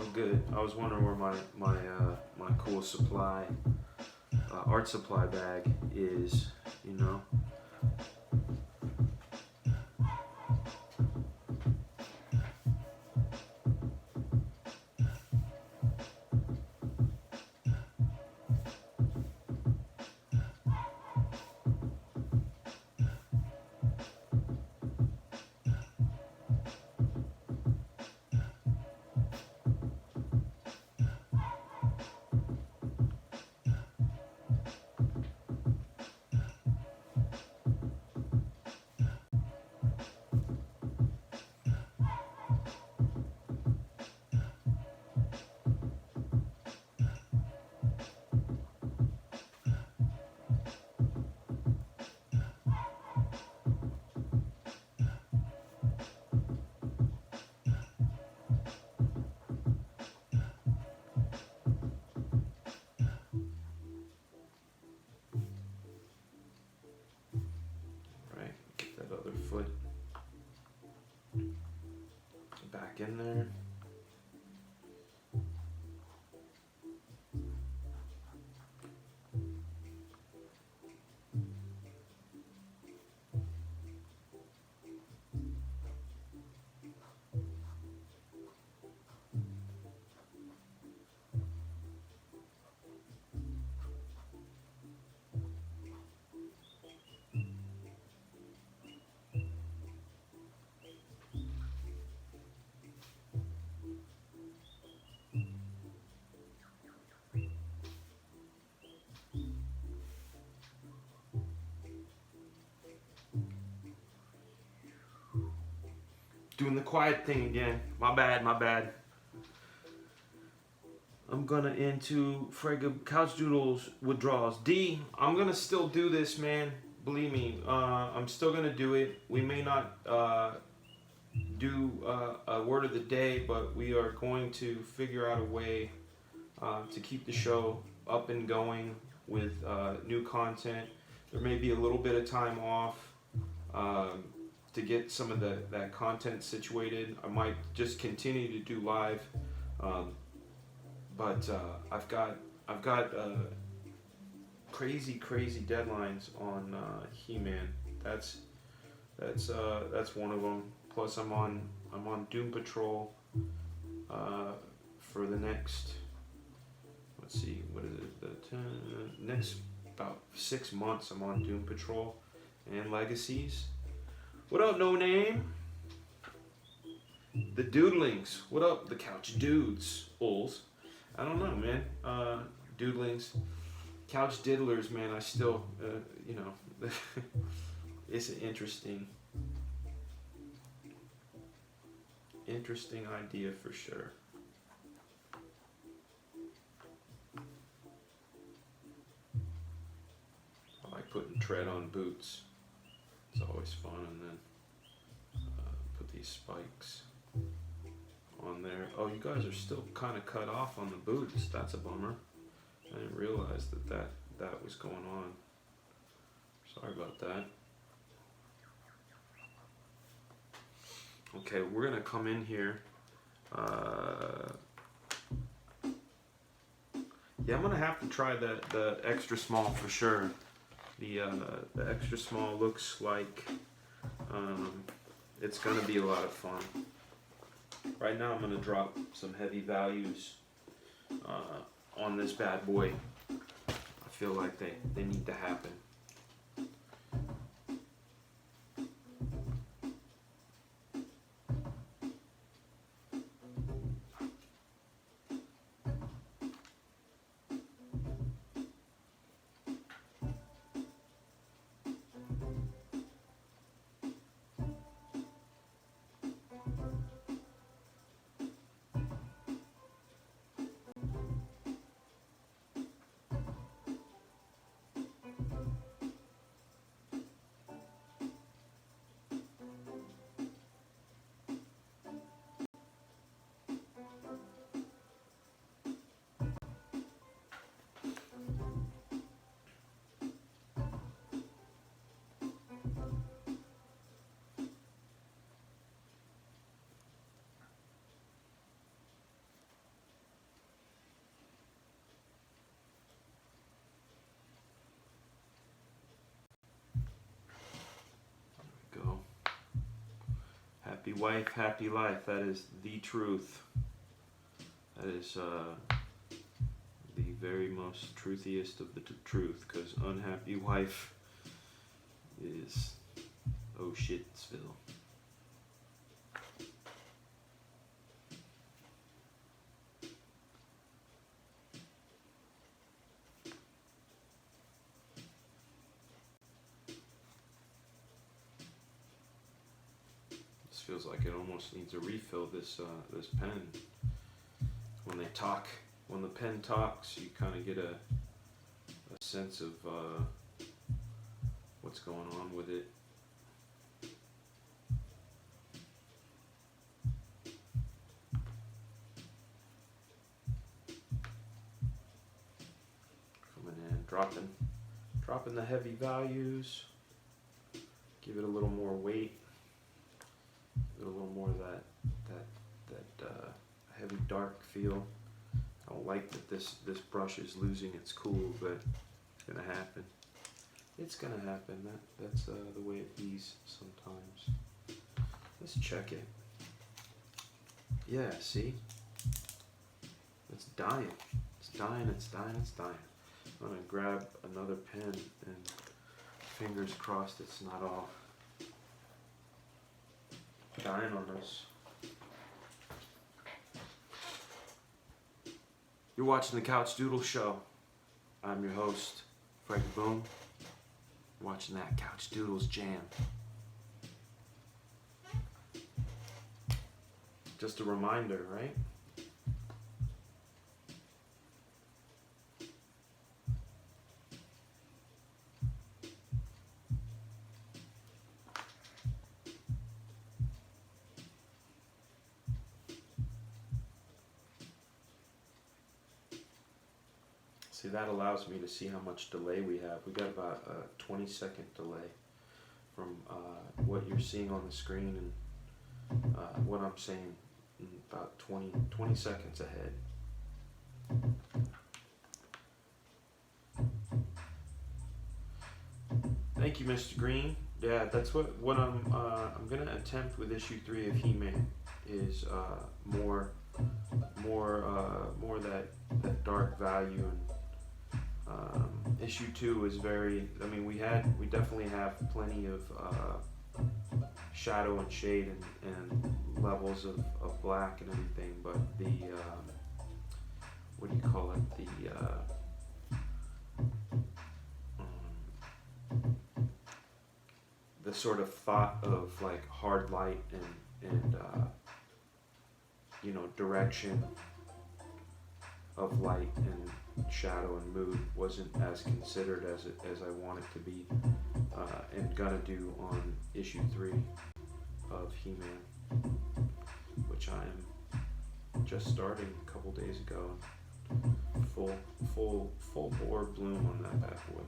Oh, good. I was wondering where my cool supply, art supply bag is, you know. Foot back in there. Doing the quiet thing again. My bad. I'm gonna into Couchdoodles withdrawals. D, I'm gonna still do this, man. Believe me, I'm still gonna do it. We may not do a word of the day, but we are going to figure out a way to keep the show up and going with new content. There may be a little bit of time off to get some of that content situated. I might just continue to do live, but I've got crazy deadlines on He-Man. That's one of them. Plus I'm on Doom Patrol for the next, let's see, what is it? The next about 6 months I'm on Doom Patrol and Legacies. What up, No Name? The Doodlings. What up, the Couch Dudes? Ols. I don't know, man. Doodlings. Couch Diddlers, man. I still, you know, it's an interesting idea for sure. I like putting tread on boots. It's always fun, and then put these spikes on there. Oh, you guys are still kind of cut off on the boots. That's a bummer. I didn't realize that was going on. Sorry about that. Okay, we're gonna come in here. Yeah, I'm gonna have to try the extra small for sure. The extra small looks like it's gonna be a lot of fun. Right now I'm gonna drop some heavy values on this bad boy. I feel like they need to happen. Go. Happy wife, happy life. That is the truth. That is the very most truthiest of the truth, because unhappy wife is oh shitsville. Feels like it almost needs a refill. This pen. When the pen talks, you kind of get a sense of what's going on with it. Coming in, dropping the heavy values. Give it a little more weight. A little more of that heavy dark feel. I don't like that this brush is losing its cool, but it's gonna happen. It's gonna happen. That's the way it is sometimes. Let's check it. Yeah, see? It's dying. It's dying. It's dying. It's dying. I'm gonna grab another pen and fingers crossed it's not all dying on us. You're watching the Couchdoodles show. I'm your host, Fragaboom. Watching that Couchdoodles jam. Just a reminder, right? See, that allows me to see how much delay we have. We got about a 20-second delay from what you're seeing on the screen and what I'm saying, about 20 seconds ahead. Thank you, Mr. Green. Yeah, that's what I'm gonna attempt with issue 3 of He-Man is more that dark value. And issue 2 is very, I mean, we definitely have plenty of shadow and shade and levels of black and everything, but the what do you call it? The sort of thought of like hard light and direction of light and shadow and mood wasn't as considered as I want it to be, and gonna do on issue 3 of He-Man, which I am just starting a couple days ago. Full bore bloom on that bad boy.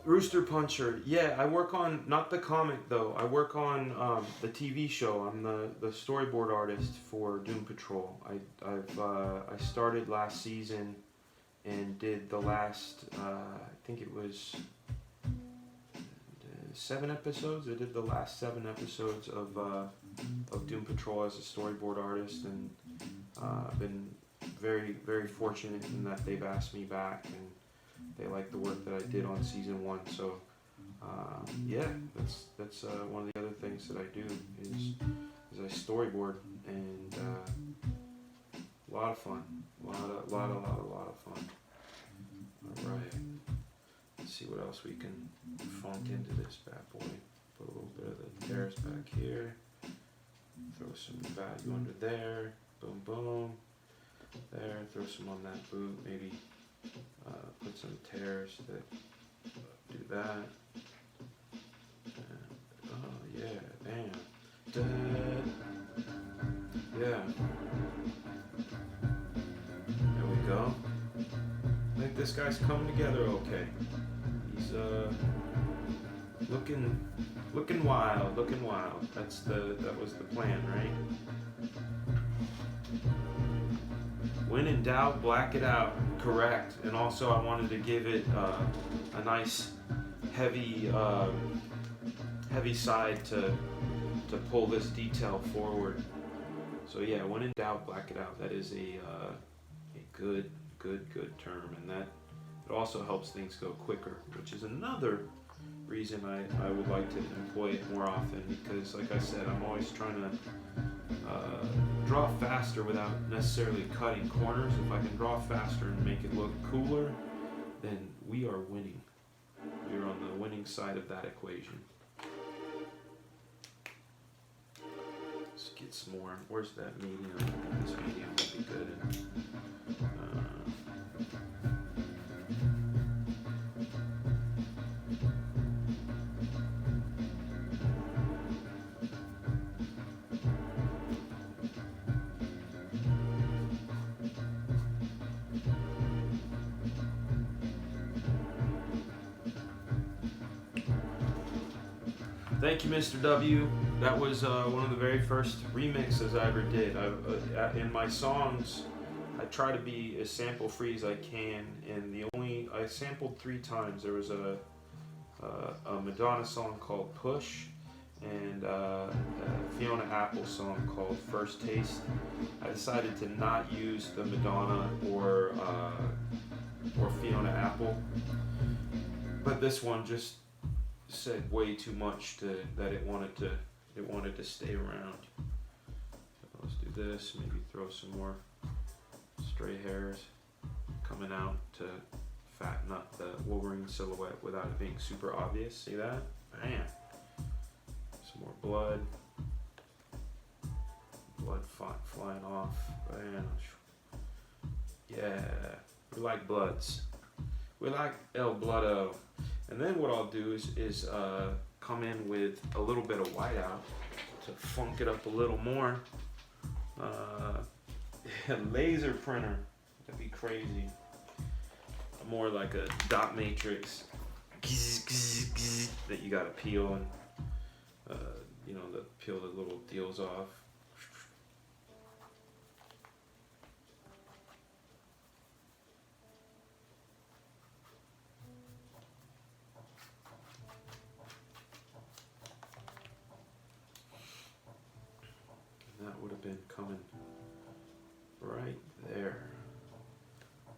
Rooster Puncher. Yeah, I work on, not the comic though, I work on the TV show. I'm the storyboard artist for Doom Patrol. I started last season and did the last, I think it was 7 episodes. I did the last 7 episodes of Doom Patrol as a storyboard artist, and I've been very, very fortunate in that they've asked me back and they like the work that I did on season 1. So yeah, that's one of the other things that I do is I storyboard, and a lot of fun, a lot of fun. All right, let's see what else we can funk into this bad boy. Put a little bit of the tears back here. Throw some value under there. Boom, boom. There. Throw some on that boot. Maybe put some tears that do that. Oh yeah, bam. Yeah. There we go. I think this guy's coming together okay. He's looking wild, looking wild. That was the plan, right? When in doubt, black it out. Correct. And also I wanted to give it a nice heavy side to pull this detail forward. So yeah, when in doubt, black it out. That is a good term, and that it also helps things go quicker, which is another reason I would like to employ it more often, because like I said, I'm always trying to draw faster without necessarily cutting corners. If I can draw faster and make it look cooler, then we are winning. We're on the winning side of that equation. Let's get some more. Where's that medium? This medium would be good. Thank you, Mr. W. That was one of the very first remixes I ever did. In my songs, I try to be as sample free as I can, and I sampled 3 times. There was a Madonna song called Push, and a Fiona Apple song called First Taste. I decided to not use the Madonna or Fiona Apple, but this one just said way too much that it wanted to stay around. So let's do this. Maybe throw some more stray hairs coming out to fatten up the Wolverine silhouette without it being super obvious. See that? Bam. Some more blood. blood flying off. Man. Yeah, we like bloods. We like El Bloodo. And then what I'll do is come in with a little bit of whiteout to funk it up a little more. Laser printer, that'd be crazy. More like a dot matrix that you gotta peel and peel the little deals off. And that would have been coming right there.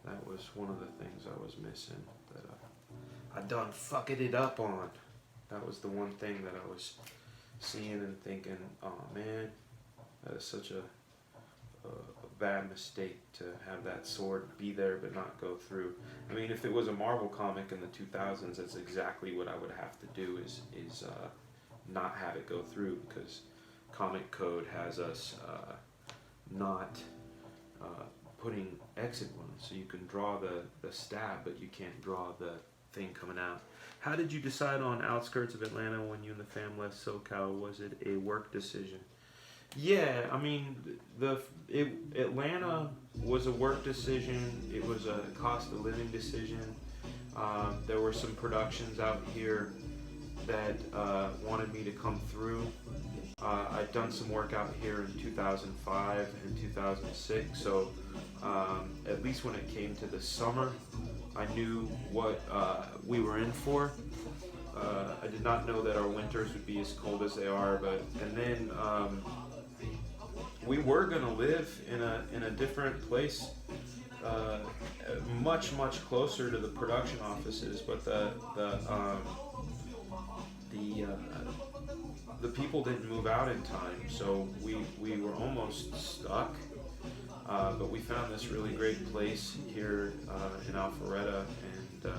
That was one of the things I was missing that I done fucked it up on. That was the one thing that I was seeing and thinking, oh man, that is such a bad mistake to have that sword be there but not go through. I mean, if it was a Marvel comic in the 2000s, that's exactly what I would have to do is not have it go through, because comic code has us not putting exit wounds, so you can draw the stab, but you can't draw the thing coming out. How did you decide on outskirts of Atlanta when you and the fam left SoCal? Was it a work decision? Yeah, I mean, Atlanta was a work decision. It was a cost of living decision. There were some productions out here that wanted me to come through. I'd done some work out here in 2005 and 2006, so at least when it came to the summer, I knew what we were in for. I did not know that our winters would be as cold as they are, and then we were gonna live in a different place, much closer to the production offices, but the people didn't move out in time, so we were almost stuck. But we found this really great place here in Alpharetta, and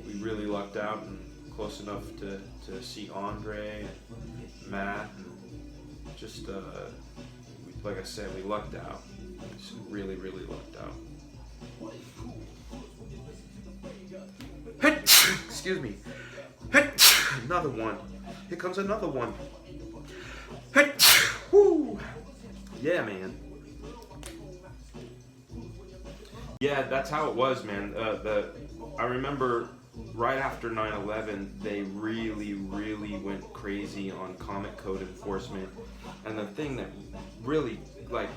we really lucked out and close enough to see Andre and Matt, and just like I said, we lucked out. Just really lucked out. Excuse me. Another one. Here comes another one. Woo! Yeah, man. Yeah, that's how it was, man. I remember right after 9/11, they really went crazy on comic code enforcement, and the thing that really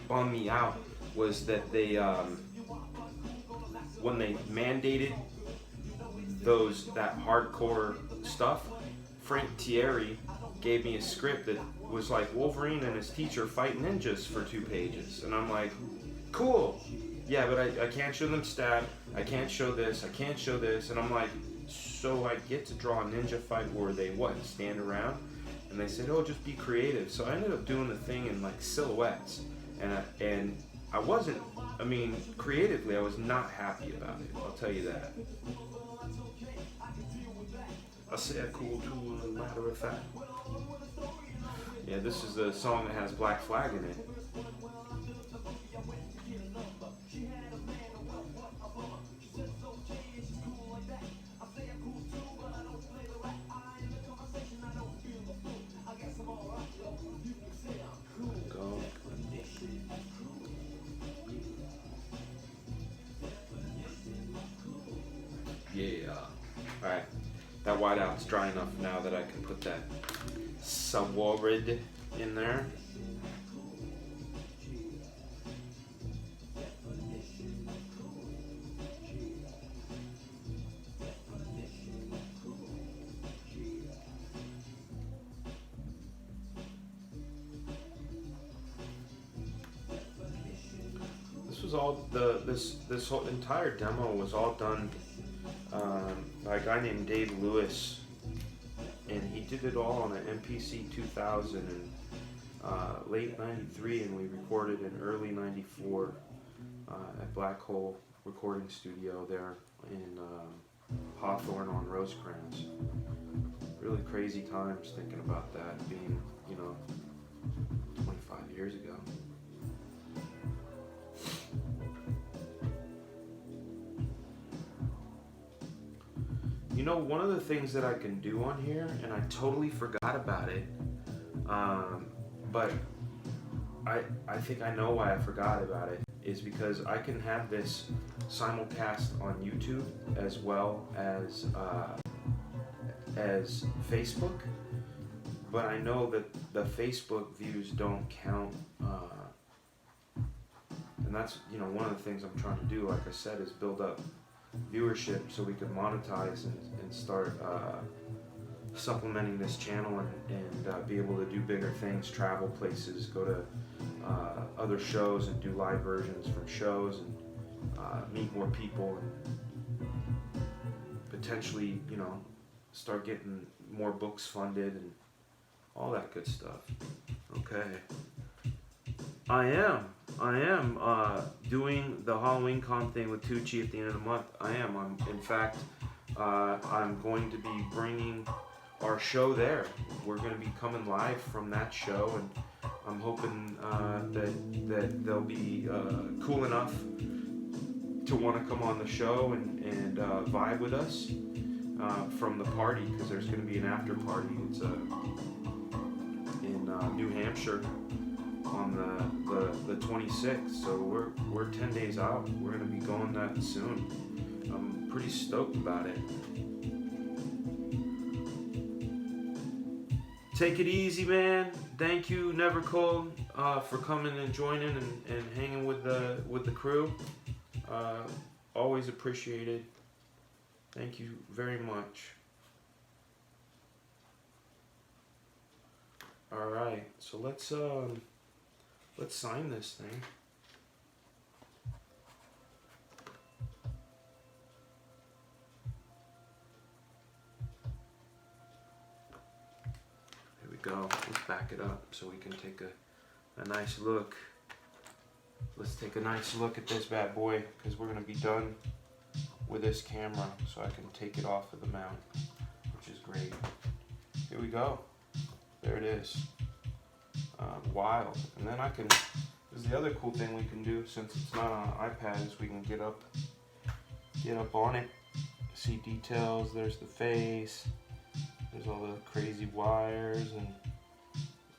bummed me out was that they when they mandated that hardcore stuff, Frank Thierry gave me a script that was like Wolverine and his teacher fight ninjas for 2 pages, and I'm like, cool. Yeah, but I can't show them stab, I can't show this, I can't show this, and I'm like, so I get to draw a ninja fight where they stand around? And they said, oh, just be creative. So I ended up doing the thing in silhouettes, and I wasn't, creatively I was not happy about it, I'll tell you that. I say a cool tool, as a matter of fact. Yeah, this is the song that has Black Flag in it. Yeah. Alright. That whiteout's dry enough now that I can put that sword in there. This was all this whole entire demo was all done by a guy named Dave Lewis, and he did it all on an MPC 2000 in late '93, and we recorded in early '94 at Black Hole Recording Studio there in Hawthorne on Rosecrans. Really crazy times thinking about that being, 25 years ago. You know, one of the things that I can do on here, and I totally forgot about it, but I think I know why I forgot about it, is because I can have this simulcast on YouTube as well as Facebook, but I know that the Facebook views don't count, and that's, you know, one of the things I'm trying to do, like I said, is build up viewership so we can monetize and start supplementing this channel and be able to do bigger things, travel places, go to other shows and do live versions from shows and meet more people and potentially, you know, start getting more books funded and all that good stuff. Okay. I am doing the Halloween con thing with Tucci at the end of the month. I'm in fact, I'm going to be bringing our show there. We're going to be coming live from that show, and I'm hoping that they'll be cool enough to want to come on the show and vibe with us from the party, because there's going to be an after party. It's in New Hampshire on the 26th, so we're 10 days out. We're gonna be going that soon. I'm pretty stoked about it. Take it easy, man. Thank you, Never Cold, for coming and joining and hanging with the crew. Always appreciated. Thank you very much. All right, so let's sign this thing. Here we go. Let's back it up so we can take a nice look. Let's take a nice look at this bad boy, because we're going to be done with this camera, so I can take it off of the mount, which is great. Here we go. There it is. Wild. And then this is the other cool thing we can do, since it's not on an iPad, is we can get up on it, see details. There's the face, there's all the crazy wires and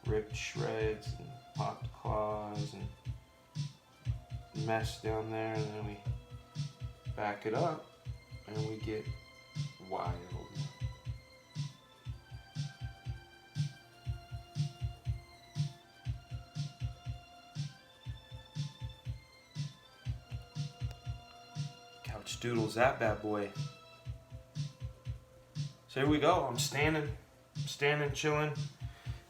ripped shreds and popped claws and mess down there, and then we back it up and we get wild. Couchdoodles, that bad boy. So here we go. I'm standing, chilling,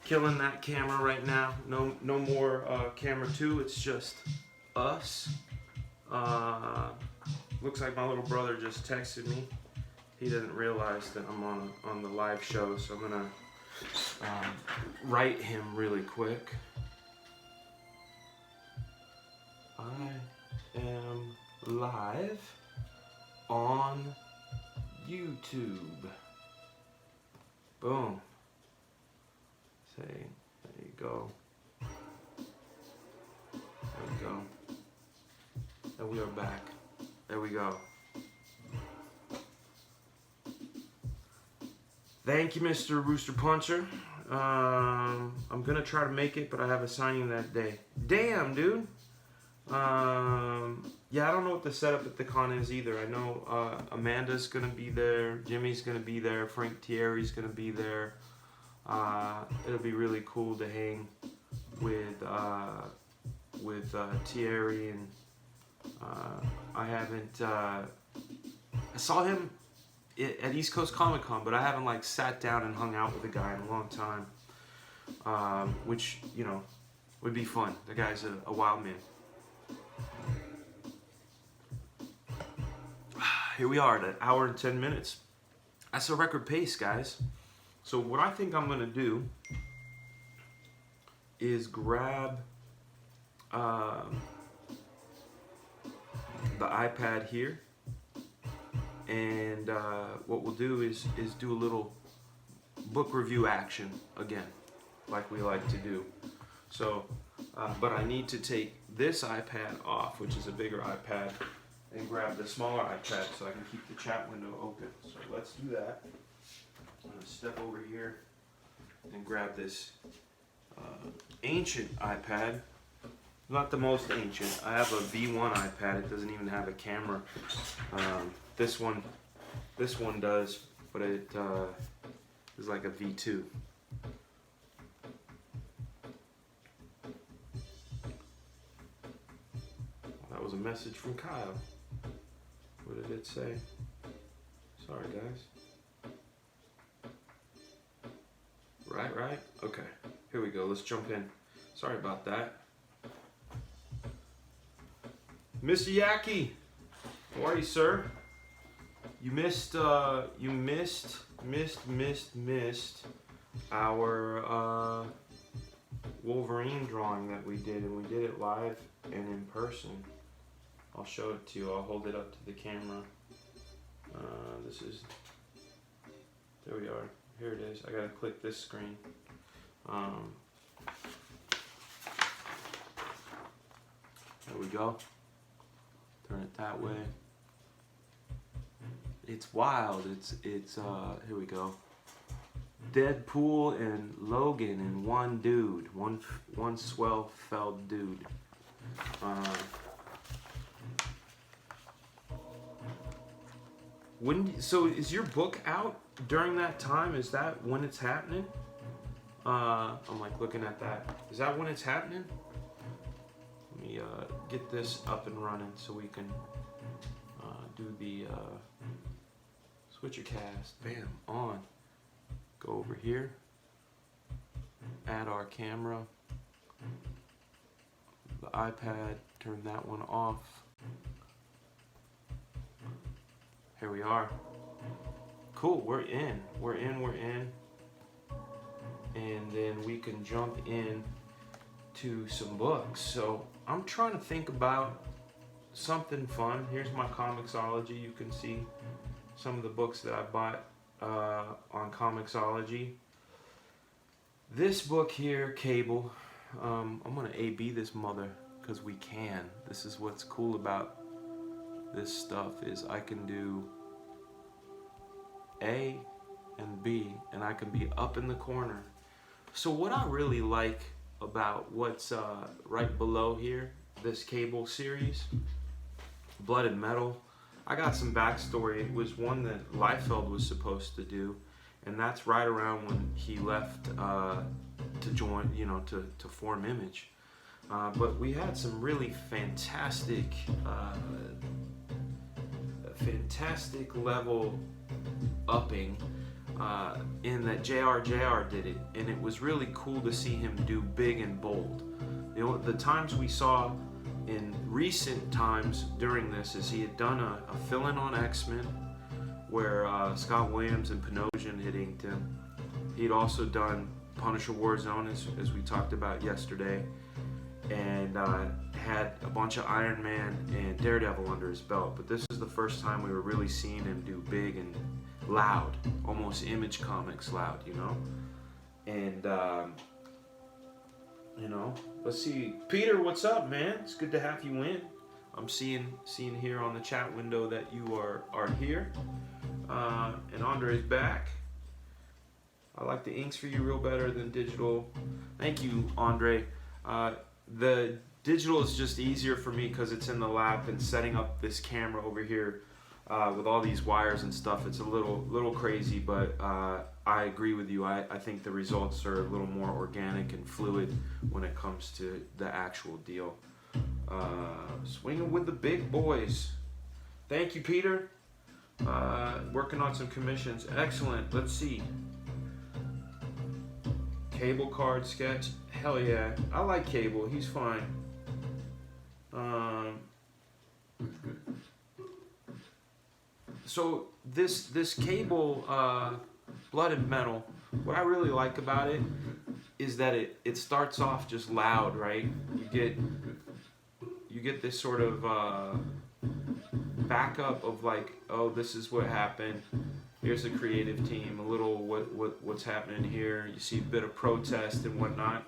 killing that camera right now. No more camera 2. It's just us. Looks like my little brother just texted me. He doesn't realize that I'm on the live show, so I'm gonna write him really quick. I am live on YouTube. Boom. Say, there you go. There we go. And we are back. There we go. Thank you, Mr. Rooster Puncher. I'm gonna try to make it, but I have a signing that day. Damn, dude. Yeah, I don't know what the setup at the con is either. I know Amanda's gonna be there, Jimmy's gonna be there, Frank Thierry's gonna be there. It'll be really cool to hang with Thierry, and I haven't. I saw him at East Coast Comic Con, but I haven't like sat down and hung out with the guy in a long time, which, you know, would be fun. The guy's a wild man. Here we are at an hour and 10 minutes. That's a record pace, guys. So what I think I'm gonna do is grab the iPad here, and what we'll do is do a little book review action again, like we like to do. So, but I need to take this iPad off, which is a bigger iPad, and grab the smaller iPad so I can keep the chat window open. So let's do that. I'm going to step over here and grab this ancient iPad. Not the most ancient. I have a V1 iPad. It doesn't even have a camera. This one does, but it is like a V2. That was a message from Kyle. What did it say? Sorry, guys. Right? Okay. Here we go. Let's jump in. Sorry about that. Mr. Yaki, how are you, sir? You missed our Wolverine drawing that we did, and we did it live and in person. I'll show it to you. I'll hold it up to the camera. There we are. Here it is. I gotta click this screen. There we go. Turn it that way. It's wild. It's here we go. Deadpool and Logan and one dude, one swell-felled dude. So is your book out during that time? Is that when it's happening? I'm like looking at that. Is that when it's happening? Let me get this up and running so we can do the switcher cast. Bam, on. Go over here. Add our camera. The iPad, turn that one off. Here we are. Cool, we're in. And then we can jump in to some books. So I'm trying to think about something fun. Here's my Comixology. You can see some of the books that I bought on Comixology. This book here, Cable, I'm gonna A-B this mother because we can. This is what's cool about this stuff is I can do A and B and I can be up in the corner. So what I really like about what's right below here, this Cable series, Blood and Metal, I got some backstory. It was one that Liefeld was supposed to do, and that's right around when he left to join, to form Image. But we had some really fantastic level upping in that JR did it, and it was really cool to see him do big and bold. The times we saw in recent times during this is he had done a fill-in on X-Men where Scott Williams and Panosian had inked him. He'd also done Punisher Warzone as we talked about yesterday, and had a bunch of Iron Man and Daredevil under his belt. But this is the first time we were really seeing him do big and loud, almost Image Comics loud, And let's see. Peter, what's up, man? It's good to have you in. I'm seeing here on the chat window that you are here. And Andre's back. I like the inks for you real better than digital. Thank you, Andre. The digital is just easier for me because it's in the lap, and setting up this camera over here with all these wires and stuff, it's a little crazy, but I agree with you. I think the results are a little more organic and fluid when it comes to the actual deal. Swinging with the big boys. Thank you, Peter. Working on some commissions. Excellent. Let's see. Cable card sketch. Hell yeah. I like Cable. He's fine. So this Cable Blood and Metal, what I really like about it is that it starts off just loud, right? You get this sort of backup of like, oh, this is what happened. Here's the creative team, a little what's happening here. You see a bit of protest and whatnot.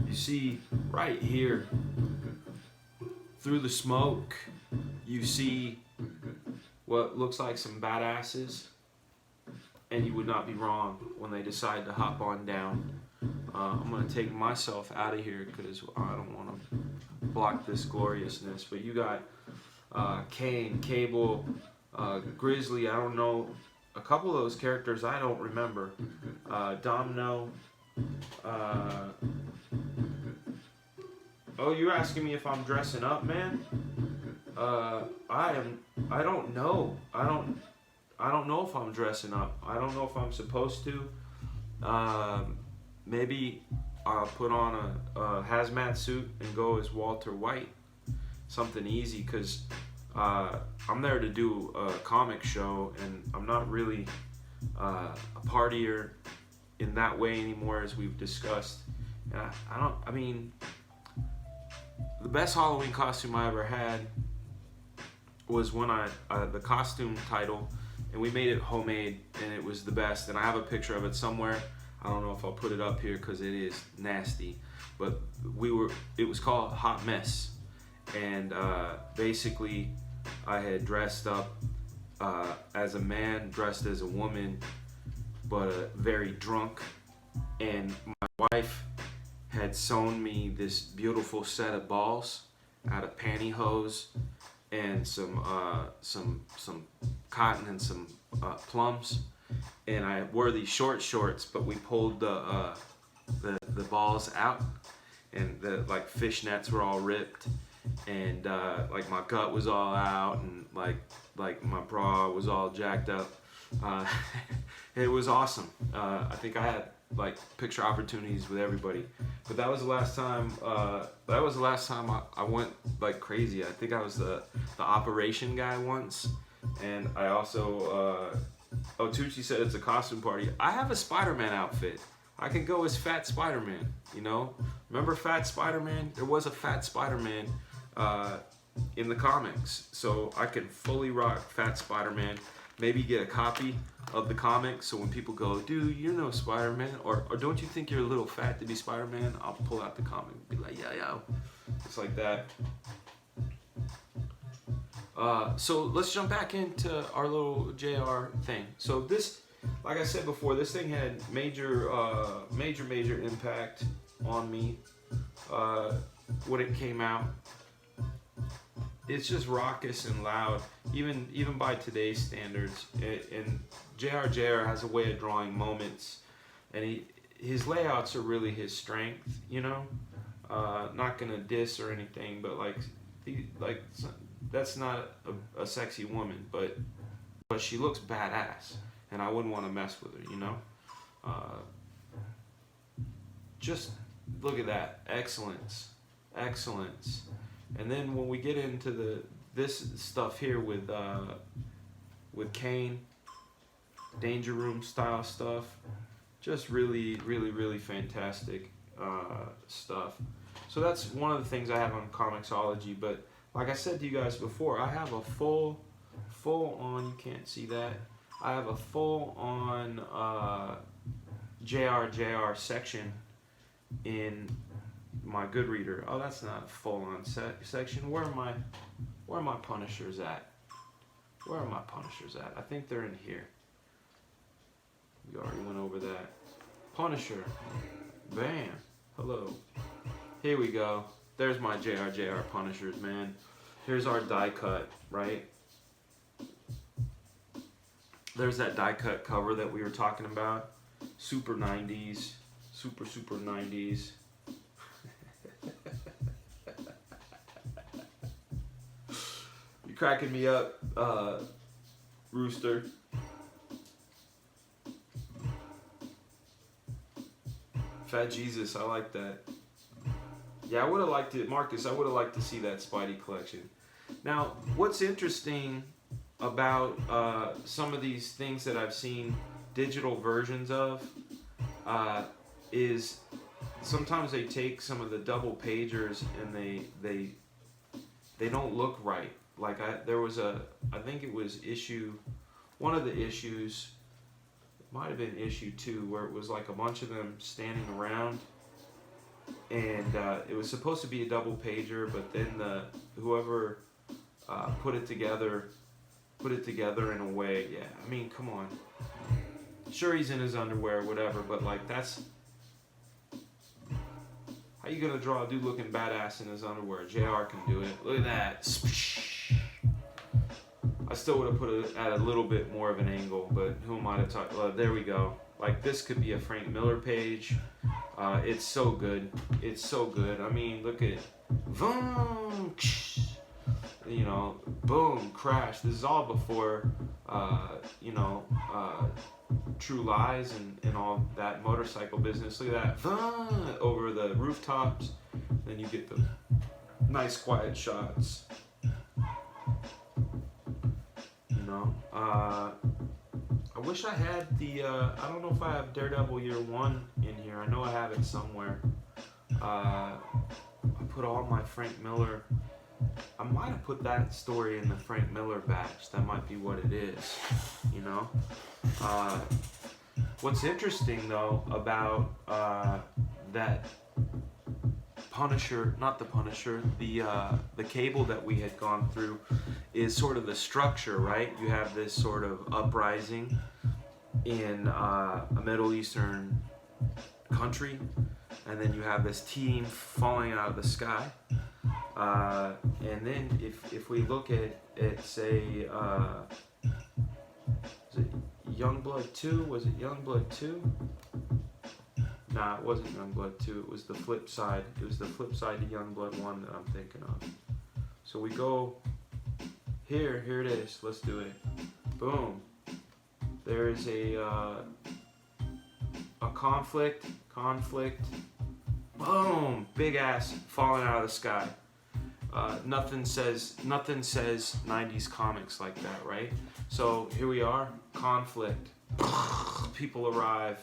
You see right here through the smoke, you see what looks like some badasses, and you would not be wrong when they decide to hop on down. I'm gonna take myself out of here because I don't want to block this gloriousness. But you got Kane, Cable, Grizzly. I don't know. A couple of those characters I don't remember. Domino. Oh, you're asking me if I'm dressing up, man? I am. I don't know. I don't know if I'm dressing up. I don't know if I'm supposed to. Maybe I'll put on a hazmat suit and go as Walter White. Something easy, because I'm there to do a comic show, and I'm not really a partier in that way anymore, as we've discussed. And I mean, the best Halloween costume I ever had was when the costume title, and we made it homemade, and it was the best. And I have a picture of it somewhere. I don't know if I'll put it up here because it is nasty, but it was called Hot Mess, and basically I had dressed up as a man, dressed as a woman, but very drunk, and my wife had sewn me this beautiful set of balls out of pantyhose and some cotton and some plums, and I wore these short shorts, but we pulled the balls out, and the like fishnets were all ripped, and like my gut was all out, and like my bra was all jacked up. It was awesome. I think I had like picture opportunities with everybody, but that was the last time. I went like crazy. I think I was the operation guy once, and I also. Tucci said it's a costume party. I have a Spider-Man outfit. I can go as Fat Spider-Man. You know, remember Fat Spider-Man? There was a Fat Spider-Man in the comics, so I can fully rock Fat Spider-Man. Maybe get a copy of the comic, so when people go, dude, you're no Spider-Man, or don't you think you're a little fat to be Spider-Man? I'll pull out the comic and be like, yeah, it's like that. So let's jump back into our little JR thing. So this, like I said before, this thing had major impact on me when it came out. It's just raucous and loud, even by today's standards. And JR has a way of drawing moments, and his layouts are really his strength. You know, not gonna diss or anything, but like that's not a sexy woman, but she looks badass, and I wouldn't want to mess with her. You know, just look at that excellence. And then when we get into this stuff here with Kane, Danger Room style stuff, just really fantastic stuff. So that's one of the things I have on Comixology. But like I said to you guys before, I have a full on. You can't see that. I have a full on JR section in my Goodreader. Oh, that's not a full-on section. Where are my Punishers at? Where are my Punishers at? I think they're in here. We already went over that. Punisher. Bam. Hello. Here we go. There's my JR Punishers, man. Here's our die cut, right? There's that die cut cover that we were talking about. Super 90s. Super 90s. You're cracking me up, Rooster. Fat Jesus, I like that. Yeah, I would have liked it, Marcus. I would have liked to see that Spidey collection. Now, what's interesting about some of these things that I've seen digital versions of is sometimes they take some of the double pagers and they don't look right. Like I think it was one of the issues, it might have been issue 2, where it was like a bunch of them standing around, and it was supposed to be a double pager, but then whoever put it together in a way. Yeah, I mean, come on. Sure, he's in his underwear, whatever, but like that's how you gonna draw a dude looking badass in his underwear? JR can do it. Look at that. I still would have put it at a little bit more of an angle, but who am I to talk? There we go. Like this could be a Frank Miller page. It's so good. It's so good. I mean, look at, boom, you know, boom, crash. This is all before, you know, True Lies and all that motorcycle business. Look at that, over the rooftops. Then you get the nice quiet shots. You know, I wish I had the, I don't know if I have Daredevil Year 1 in here. I know I have it somewhere. I put all my Frank Miller, I might have put that story in the Frank Miller batch. That might be what it is, you know. What's interesting though about that Punisher, not the Punisher, the cable that we had gone through is sort of the structure, right? You have this sort of uprising in a Middle Eastern country, and then you have this team falling out of the sky. And then if we look at say, is it Youngblood 2? Was it Youngblood 2? Nah, it wasn't Youngblood 2. It was the flip side. It was the flip side to Youngblood 1 that I'm thinking of. So we go here. Here it is. Let's do it. Boom. There is a conflict. Boom. Big ass falling out of the sky. Nothing says 90s comics like that, right? So here we are. Conflict. People arrive,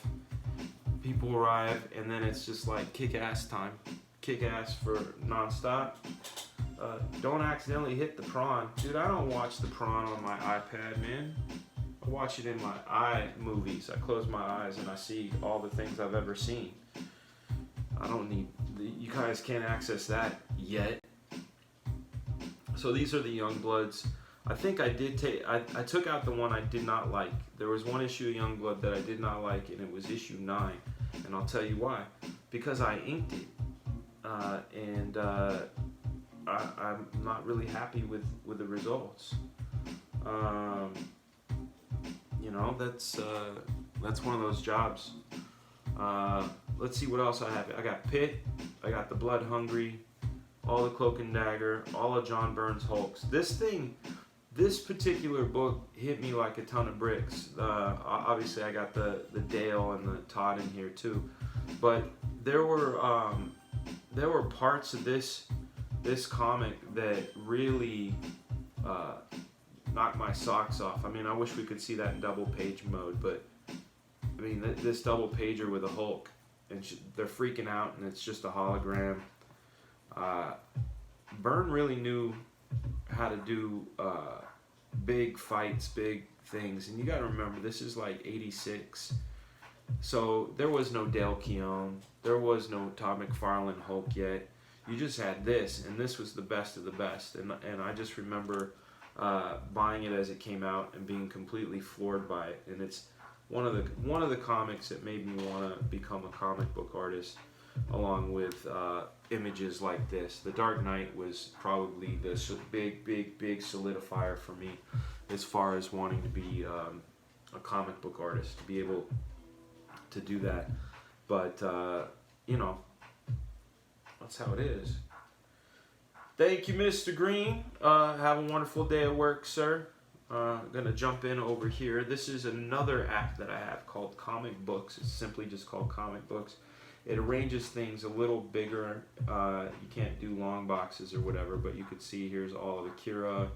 and then it's just like kick-ass time. Kick-ass for non-stop. Don't accidentally hit the prawn. Dude, I don't watch the prawn on my iPad, man. I watch it in my iMovies. I close my eyes and I see all the things I've ever seen. I don't need, you guys can't access that yet. So these are the Youngbloods. I think I did I took out the one I did not like. There was one issue of Youngblood that I did not like, and it was issue 9. And I'll tell you why. Because I inked it. And I'm not really happy with the results. You know, that's one of those jobs. Let's see what else I have. I got Pitt. I got the Blood Hungry. All the Cloak and Dagger. All of John Byrne's Hulks. This particular book hit me like a ton of bricks. Obviously, I got the Dale and the Todd in here too, but there were parts of this comic that really knocked my socks off. I mean, I wish we could see that in double page mode, but I mean, this double pager with a Hulk, and they're freaking out, and it's just a hologram. Byrne really knew how to do big fights, big things, and you got to remember, this is like 86, so there was no Dale Keown, there was no Todd McFarlane Hulk yet. You just had this, and this was the best of the best, and I just remember buying it as it came out and being completely floored by it. And it's one of the comics that made me want to become a comic book artist, along with images like this. The Dark Knight was probably the big solidifier for me as far as wanting to be a comic book artist, to be able to do that. But you know, that's how it is. Thank you, Mr. Green. Have a wonderful day at work, sir. I'm gonna jump in over here. This is another app that I have called Comic Books. It's simply just called Comic Books. It arranges things a little bigger. You can't do long boxes or whatever, but you could see here's all of Akira,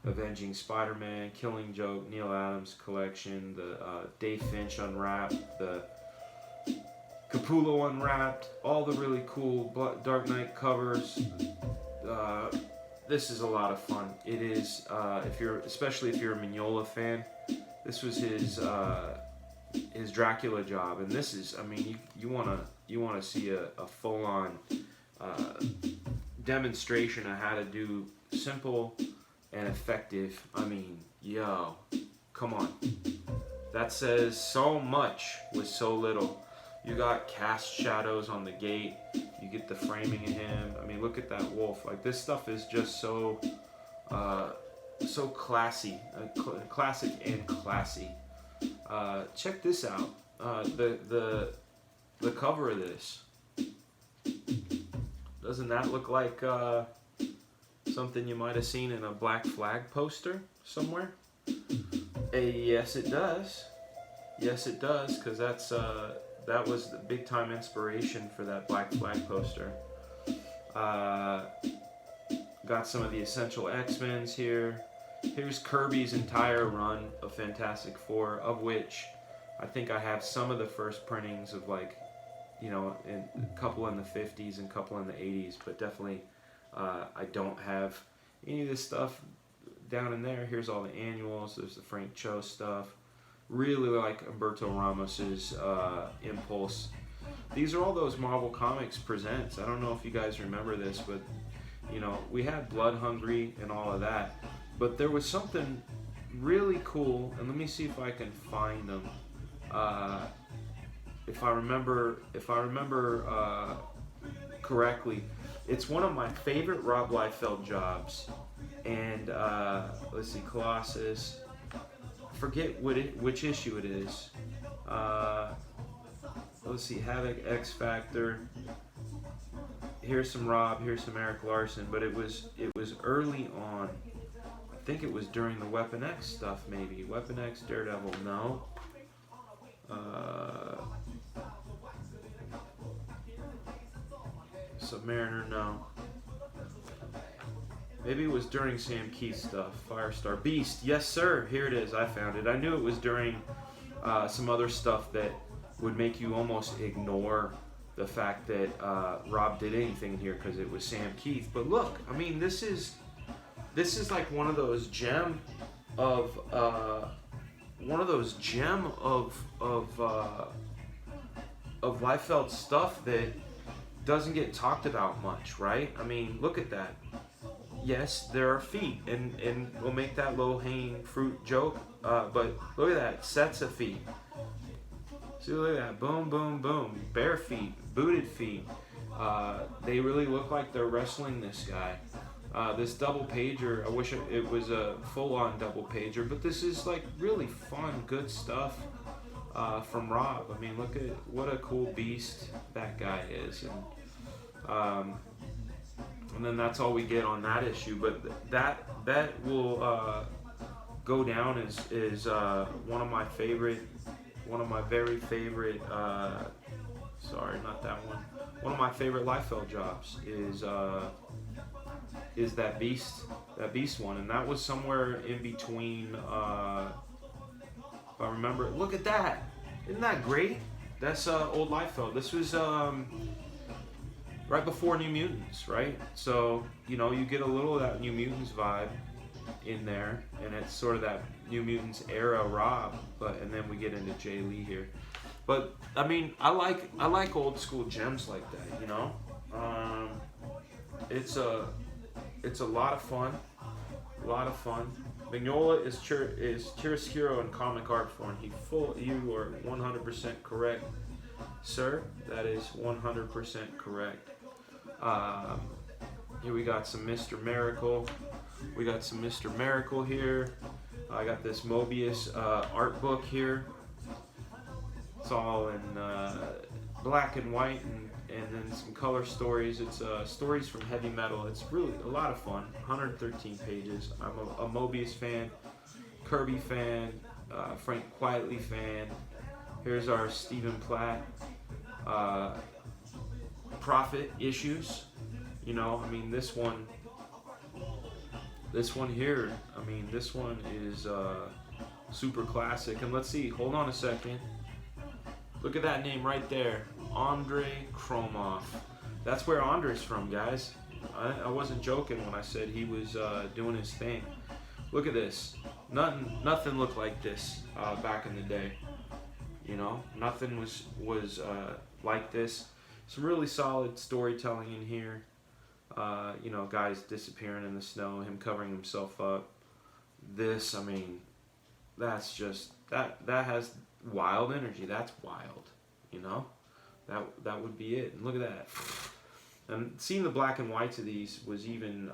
Avenging Spider-Man, Killing Joke, Neil Adams collection, the Dave Finch Unwrapped, the Capullo Unwrapped, all the really cool Dark Knight covers. This is a lot of fun. It is, especially if you're a Mignola fan. This was his Dracula job, and this is, I mean, you want to to see a full-on demonstration of how to do simple and effective. I mean, yo, come on. That says so much with so little. You got cast shadows on the gate. You get the framing of him. I mean, look at that wolf. Like, this stuff is just so classy, classic and classy. Check this out. The cover of this. Doesn't that look like something you might have seen in a Black Flag poster somewhere? Yes, it does. Yes, it does, because that was the big time inspiration for that Black Flag poster. Got some of the Essential X-Men's here. Here's Kirby's entire run of Fantastic Four, of which I think I have some of the first printings of, like, you know, a couple in the 50s and a couple in the 80s, but definitely I don't have any of this stuff down in there. Here's all the annuals. There's the Frank Cho stuff. Really like Humberto Ramos's Impulse. These are all those Marvel Comics Presents. I don't know if you guys remember this, but, you know, we had Blood Hungry and all of that, but there was something really cool, and let me see if I can find them. If I remember correctly, it's one of my favorite Rob Liefeld jobs. And let's see, Colossus. Forget which issue it is. Let's see, Havoc, X Factor. Here's some Rob. Here's some Eric Larson. But it was early on. I think it was during the Weapon X stuff, maybe. Weapon X, Daredevil, no. Submariner, no. Maybe it was during Sam Keith stuff. Firestar. Beast, yes sir, here it is, I found it. I knew it was during some other stuff that would make you almost ignore the fact that Rob did anything here because it was Sam Keith. But look, I mean, this is like one of those gem of Liefeld stuff that doesn't get talked about much, right? I mean, look at that. Yes, there are feet, and we'll make that low-hanging fruit joke, but look at that, sets of feet. See, look at that, boom, boom, boom, bare feet, booted feet. They really look like they're wrestling this guy. This double pager, I wish it was a full-on double pager, but this is like really fun, good stuff from Rob. I mean, look at what a cool beast that guy is, and then that's all we get on that issue. But that will go down as one of my very favorite. Sorry, not that one. One of my favorite Liefeld jobs is that beast one, and that was somewhere in between. If I remember, look at that! Isn't that great? That's old Liefeld. This was right before New Mutants, right? So, you know, you get a little of that New Mutants vibe in there, and it's sort of that New Mutants era Rob, and then we get into Jay Lee here. But I mean, I like old school gems like that, you know. It's a lot of fun, Mignola is chiaroscuro in comic art form. You are 100% correct, sir. That is 100% correct. Here we got some Mr. Miracle. Here. I got this Mobius art book here. It's all in black and white, and then some color stories. It's stories from heavy metal. It's really a lot of fun. 113 pages. I'm a Mobius fan, Kirby fan, Frank Quietly fan. Here's our Stephen Platt Prophet issues. You know, I mean, this one here, I mean, this one is super classic. And let's see, hold on a second. Look at that name right there, Andre Kromov. That's where Andre's from, guys. I wasn't joking when I said he was doing his thing. Look at this. Nothing looked like this back in the day. You know, nothing was like this. some really solid storytelling in here. You know, guys disappearing in the snow, him covering himself up. This, I mean, that's just that has wild energy. That's wild, you know. That would be it. And look at that. And seeing the black and whites of these was even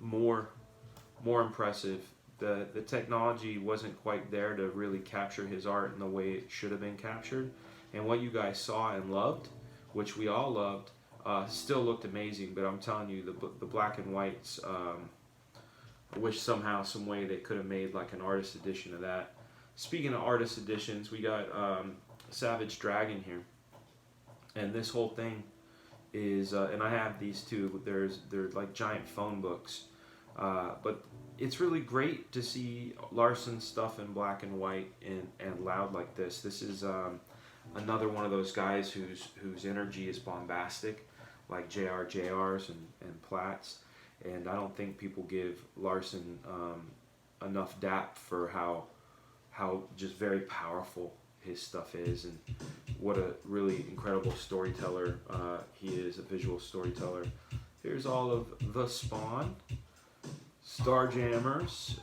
more impressive. The technology wasn't quite there to really capture his art in the way it should have been captured. And what you guys saw and loved, which we all loved, still looked amazing. But I'm telling you, the black and whites, I wish somehow, some way they could have made like an artist edition of that. Speaking of artist editions, we got Savage Dragon here. And this whole thing is, and I have these too, they're like giant phone books. But it's really great to see Larson's stuff in black and white and loud like this. This is another one of those guys whose energy is bombastic, like JR's and Platt's. And I don't think people give Larson enough dap for how just very powerful his stuff is, and what a really incredible storyteller he is, a visual storyteller. Here's all of The Spawn, Starjammers,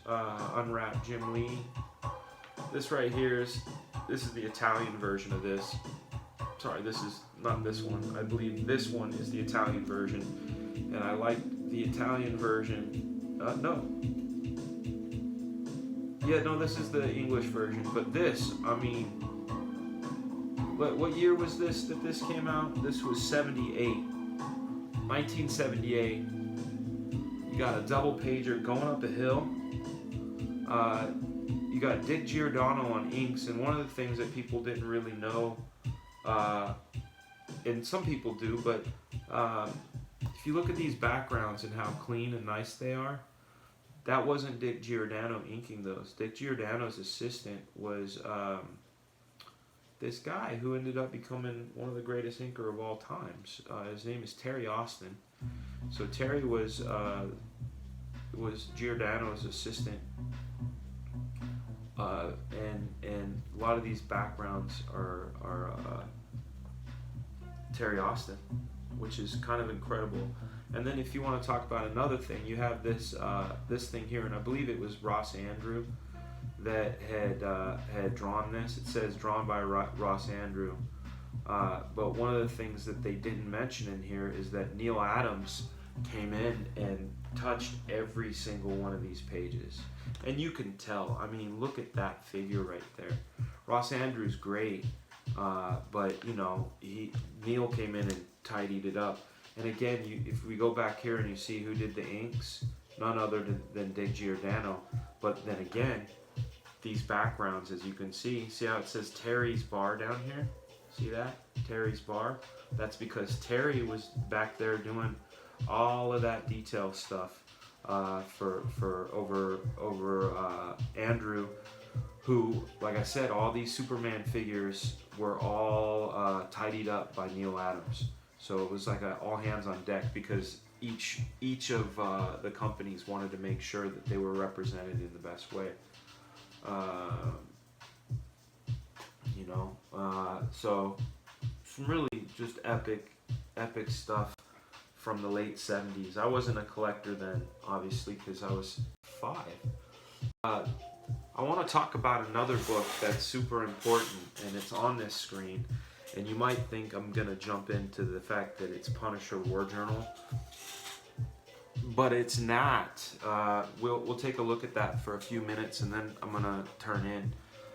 Unwrapped Jim Lee. This right here is the Italian version of this. Sorry, this is not this one. I believe this one is the Italian version, and I like the Italian version. No. Yeah, no, this is the English version. But this, I mean, what year was this that this came out? This was 78. 1978. You got a double pager going up a hill. You got Dick Giordano on inks, and one of the things that people didn't really know, and some people do, but if you look at these backgrounds and how clean and nice they are, that wasn't Dick Giordano inking those. Dick Giordano's assistant was this guy who ended up becoming one of the greatest inker of all times. His name is Terry Austin. So Terry was Giordano's assistant, and a lot of these backgrounds are Terry Austin, which is kind of incredible. And then if you want to talk about another thing, you have this thing here, and I believe it was Ross Andrew that had drawn this. It says drawn by Ross Andrew. But one of the things that they didn't mention in here is that Neil Adams came in and touched every single one of these pages. And you can tell. I mean, look at that figure right there. Ross Andrew's great, but you know, Neil came in and tidied it up. And again, if we go back here and you see who did the inks, none other than Dick Giordano. But then again, these backgrounds, as you can see how it says Terry's Bar down here? See that? Terry's Bar? That's because Terry was back there doing all of that detail stuff for over Andrew, who, like I said, all these Superman figures were all tidied up by Neil Adams. So it was like all hands on deck, because each of the companies wanted to make sure that they were represented in the best way. So some really just epic stuff from the late 70s. I wasn't a collector then, obviously, because I was 5. I want to talk about another book that's super important, and it's on this screen. And you might think I'm going to jump into the fact that it's Punisher War Journal, but it's not. We'll take a look at that for a few minutes, and then I'm going to turn in.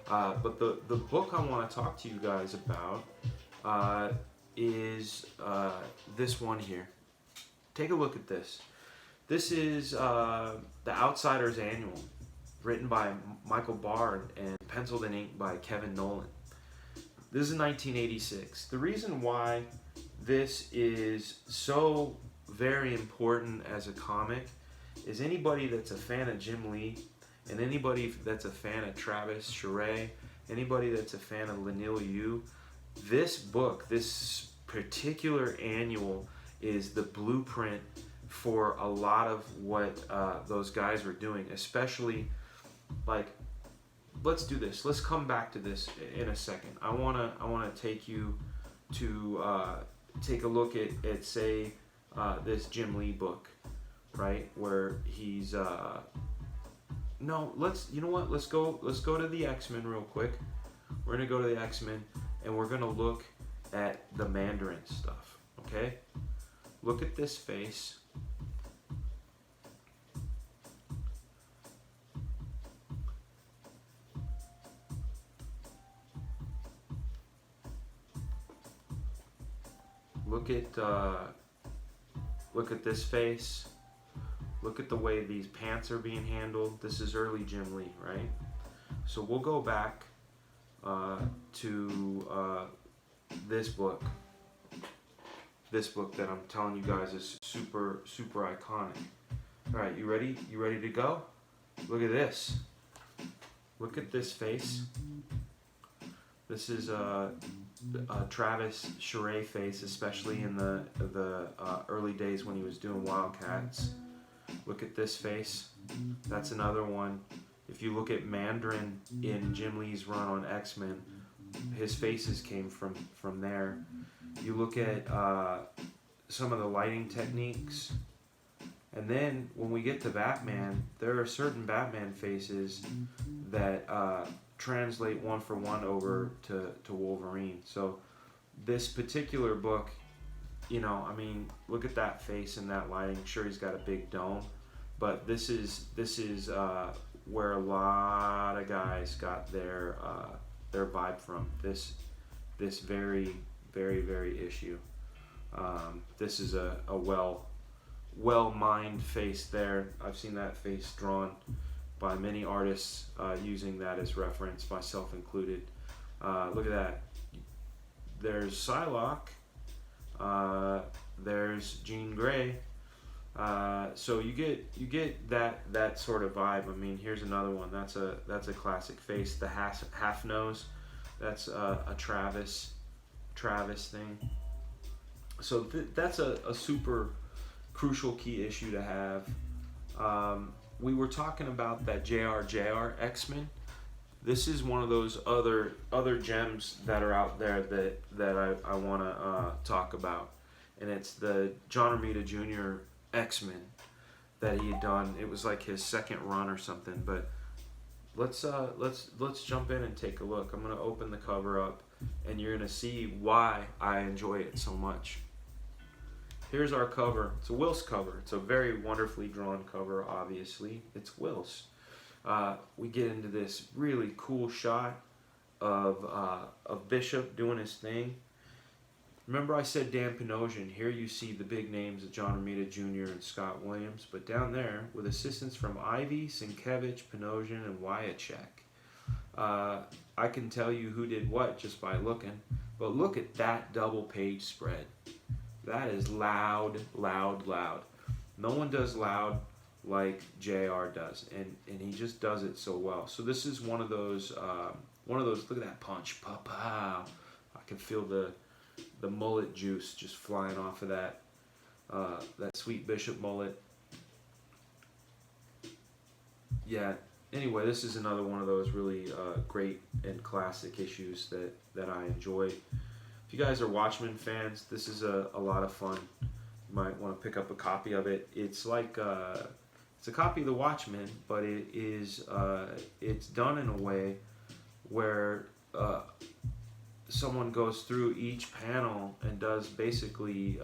But the book I want to talk to you guys about is this one here. Take a look at this. This is The Outsiders Annual, written by Michael Barr and penciled in ink by Kevin Nolan. This is 1986. The reason why this is so very important as a comic is anybody that's a fan of Jim Lee, and anybody that's a fan of Travis Charest, anybody that's a fan of Lanil Yu, this book, this particular annual, is the blueprint for a lot of what those guys were doing, especially, like, let's do this. Let's come back to this in a second. I wanna take you to take a look at say, this Jim Lee book, right, where he's no, you know what, let's go to the X-Men real quick. We're gonna go to the X-Men and we're gonna look at the Mandarin stuff. Okay, look at this face. Look at this face. Look at the way these pants are being handled. This is early Jim Lee, right? So we'll go back to this book. This book that I'm telling you guys is super iconic. All right, you ready? You ready to go? Look at this. Look at this face. This is Travis Charest face, especially in the early days when he was doing Wildcats. Look at this face. That's another one. If you look at Mandarin in Jim Lee's run on X-Men, his faces came from there. You look at some of the lighting techniques. And then when we get to Batman, there are certain Batman faces that translate one for one over to Wolverine. So this particular book, you know, I mean, look at that face and that lighting. Sure, he's got a big dome, but this is where a lot of guys got their vibe from. This very issue. This is a well-mined face there. I've seen that face drawn by many artists using that as reference, myself included. Look at that. There's Psylocke. There's Jean Grey. So you get that sort of vibe. I mean, here's another one. That's a classic face. The half nose. That's a Travis thing. So that's a super crucial key issue to have. We were talking about that JR X-Men. This is one of those other gems that are out there that I want to talk about, and it's the John Romita Jr. X-Men that he had done. It was like his second run or something. But let's jump in and take a look. I'm gonna open the cover up, and you're gonna see why I enjoy it so much. Here's our cover. It's a Whilce cover. It's a very wonderfully drawn cover, obviously. It's Whilce. We get into this really cool shot of Bishop doing his thing. Remember I said Dan Panosian. Here you see the big names of John Romita Jr. and Scott Williams. But down there, with assistance from Ivy, Sienkiewicz, Panosian, and Wyacek. I can tell you who did what just by looking. But look at that double page spread. That is loud. No one does loud like JR does, and he just does it so well. So this is one of those. Look at that punch, pow! I can feel the mullet juice just flying off of that sweet Bishop mullet. Yeah. Anyway, this is another one of those really great and classic issues that I enjoy. If you guys are Watchmen fans, this is a lot of fun. You might want to pick up a copy of it. It's like it's a copy of the Watchmen, but it is it's done in a way where someone goes through each panel and does basically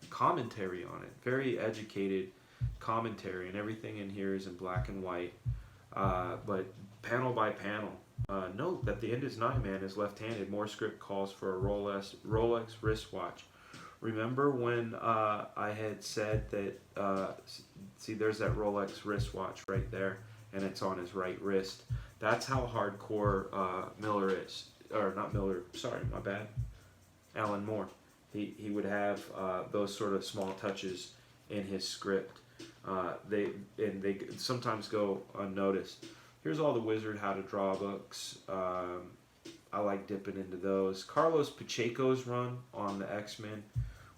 commentary on it. Very educated commentary, and everything in here is in black and white. But panel by panel. Note that the Indus Man is left-handed. More script calls for a Rolex wristwatch. Remember when I had said that, see there's that Rolex wristwatch right there, and it's on his right wrist. That's how hardcore Miller is. Or not Miller, sorry, my bad. Alan Moore. He would have those sort of small touches in his script. They sometimes go unnoticed. Here's all the Wizard How to Draw books. I like dipping into those. Carlos Pacheco's run on the X-Men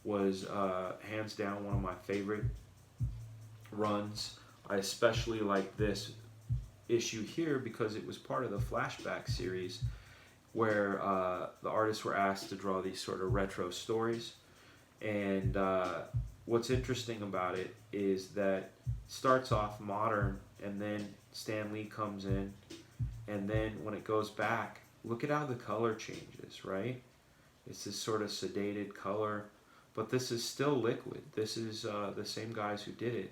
was hands down one of my favorite runs. I especially like this issue here because it was part of the flashback series where the artists were asked to draw these sort of retro stories. And what's interesting about it is that it starts off modern, and then Stan Lee comes in, and then when it goes back, look at how the color changes, right? It's this sort of sedated color, but this is still liquid. This is the same guys who did it.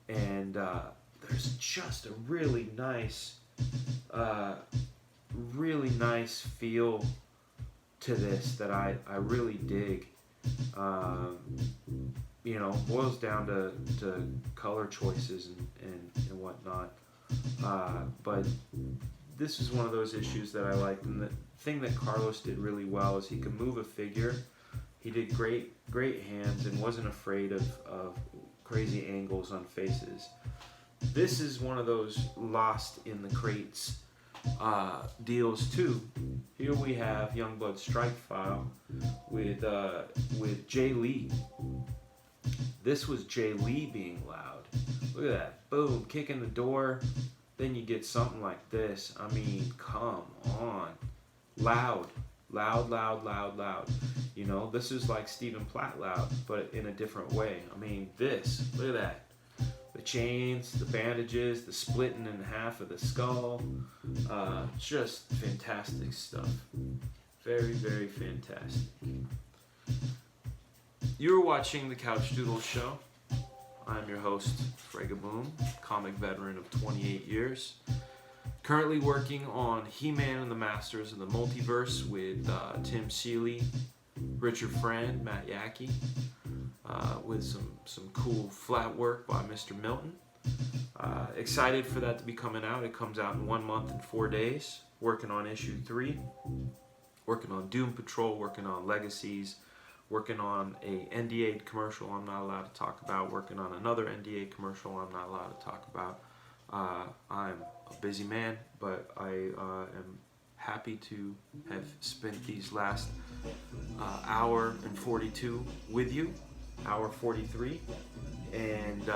And there's just a really nice feel to this that I really dig. You know, boils down to color choices and whatnot. But this is one of those issues that I liked. And the thing that Carlos did really well is he could move a figure. He did great hands and wasn't afraid of crazy angles on faces. This is one of those lost in the crates deals too. Here we have Youngblood Strike File with Jay Lee. This was Jay Lee being loud. Look at that. Boom, kick in the door. Then you get something like this. I mean, come on. Loud. Loud, loud, loud, loud. You know, this is like Stephen Platt loud, but in a different way. I mean, this. Look at that. The chains, the bandages, the splitting in half of the skull. Just fantastic stuff. Very, very fantastic. You're watching the Couchdoodles show. I'm your host, Fragaboom, comic veteran of 28 years. Currently working on He-Man and the Masters of the Multiverse with Tim Seeley, Richard Friend, Matt Yackey, with some cool flat work by Mr. Milton. Excited for that to be coming out. It comes out in 1 month and 4 days. Working on issue 3. Working on Doom Patrol. Working on Legacies. Working on a NDA commercial I'm not allowed to talk about. Working on another NDA commercial I'm not allowed to talk about. I'm a busy man, but I am happy to have spent these last hour and 42 with you. Hour 43. And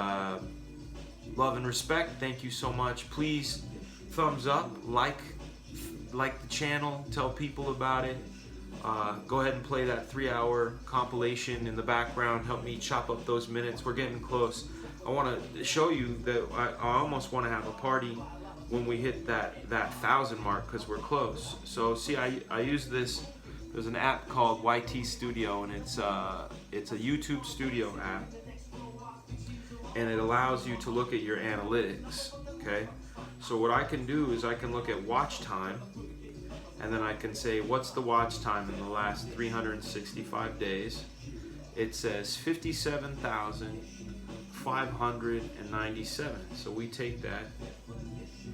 love and respect. Thank you so much. Please thumbs up, like the channel, tell people about it. Go ahead and play that 3-hour compilation in the background. Help me chop up those minutes. We're getting close. I want to show you that I almost want to have a party when we hit that 1,000 mark, because we're close. So see, I use this. There's an app called YT Studio, and it's a YouTube Studio app, and it allows you to look at your analytics. Okay, so what I can do is I can look at watch time, and then I can say what's the watch time in the last 365 days. It says 57,597. So we take that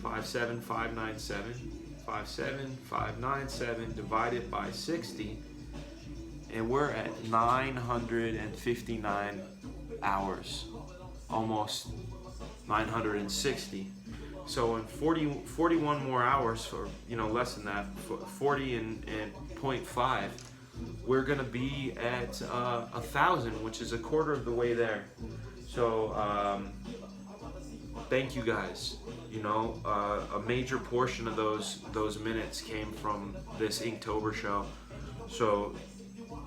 57597 divided by 60, and we're at 959 hours, almost 960. So in 41 more hours, or less than that, 40 and 0.5, we're gonna be at 1,000, which is a quarter of the way there. So thank you guys. A major portion of those minutes came from this Inktober show. So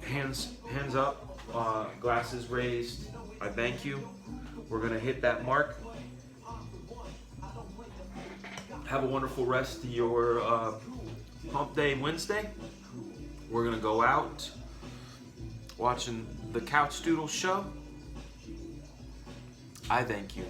hands up, glasses raised. I thank you. We're gonna hit that mark. Have a wonderful rest of your Hump Day Wednesday. We're gonna go out watching the Couchdoodles show. I thank you.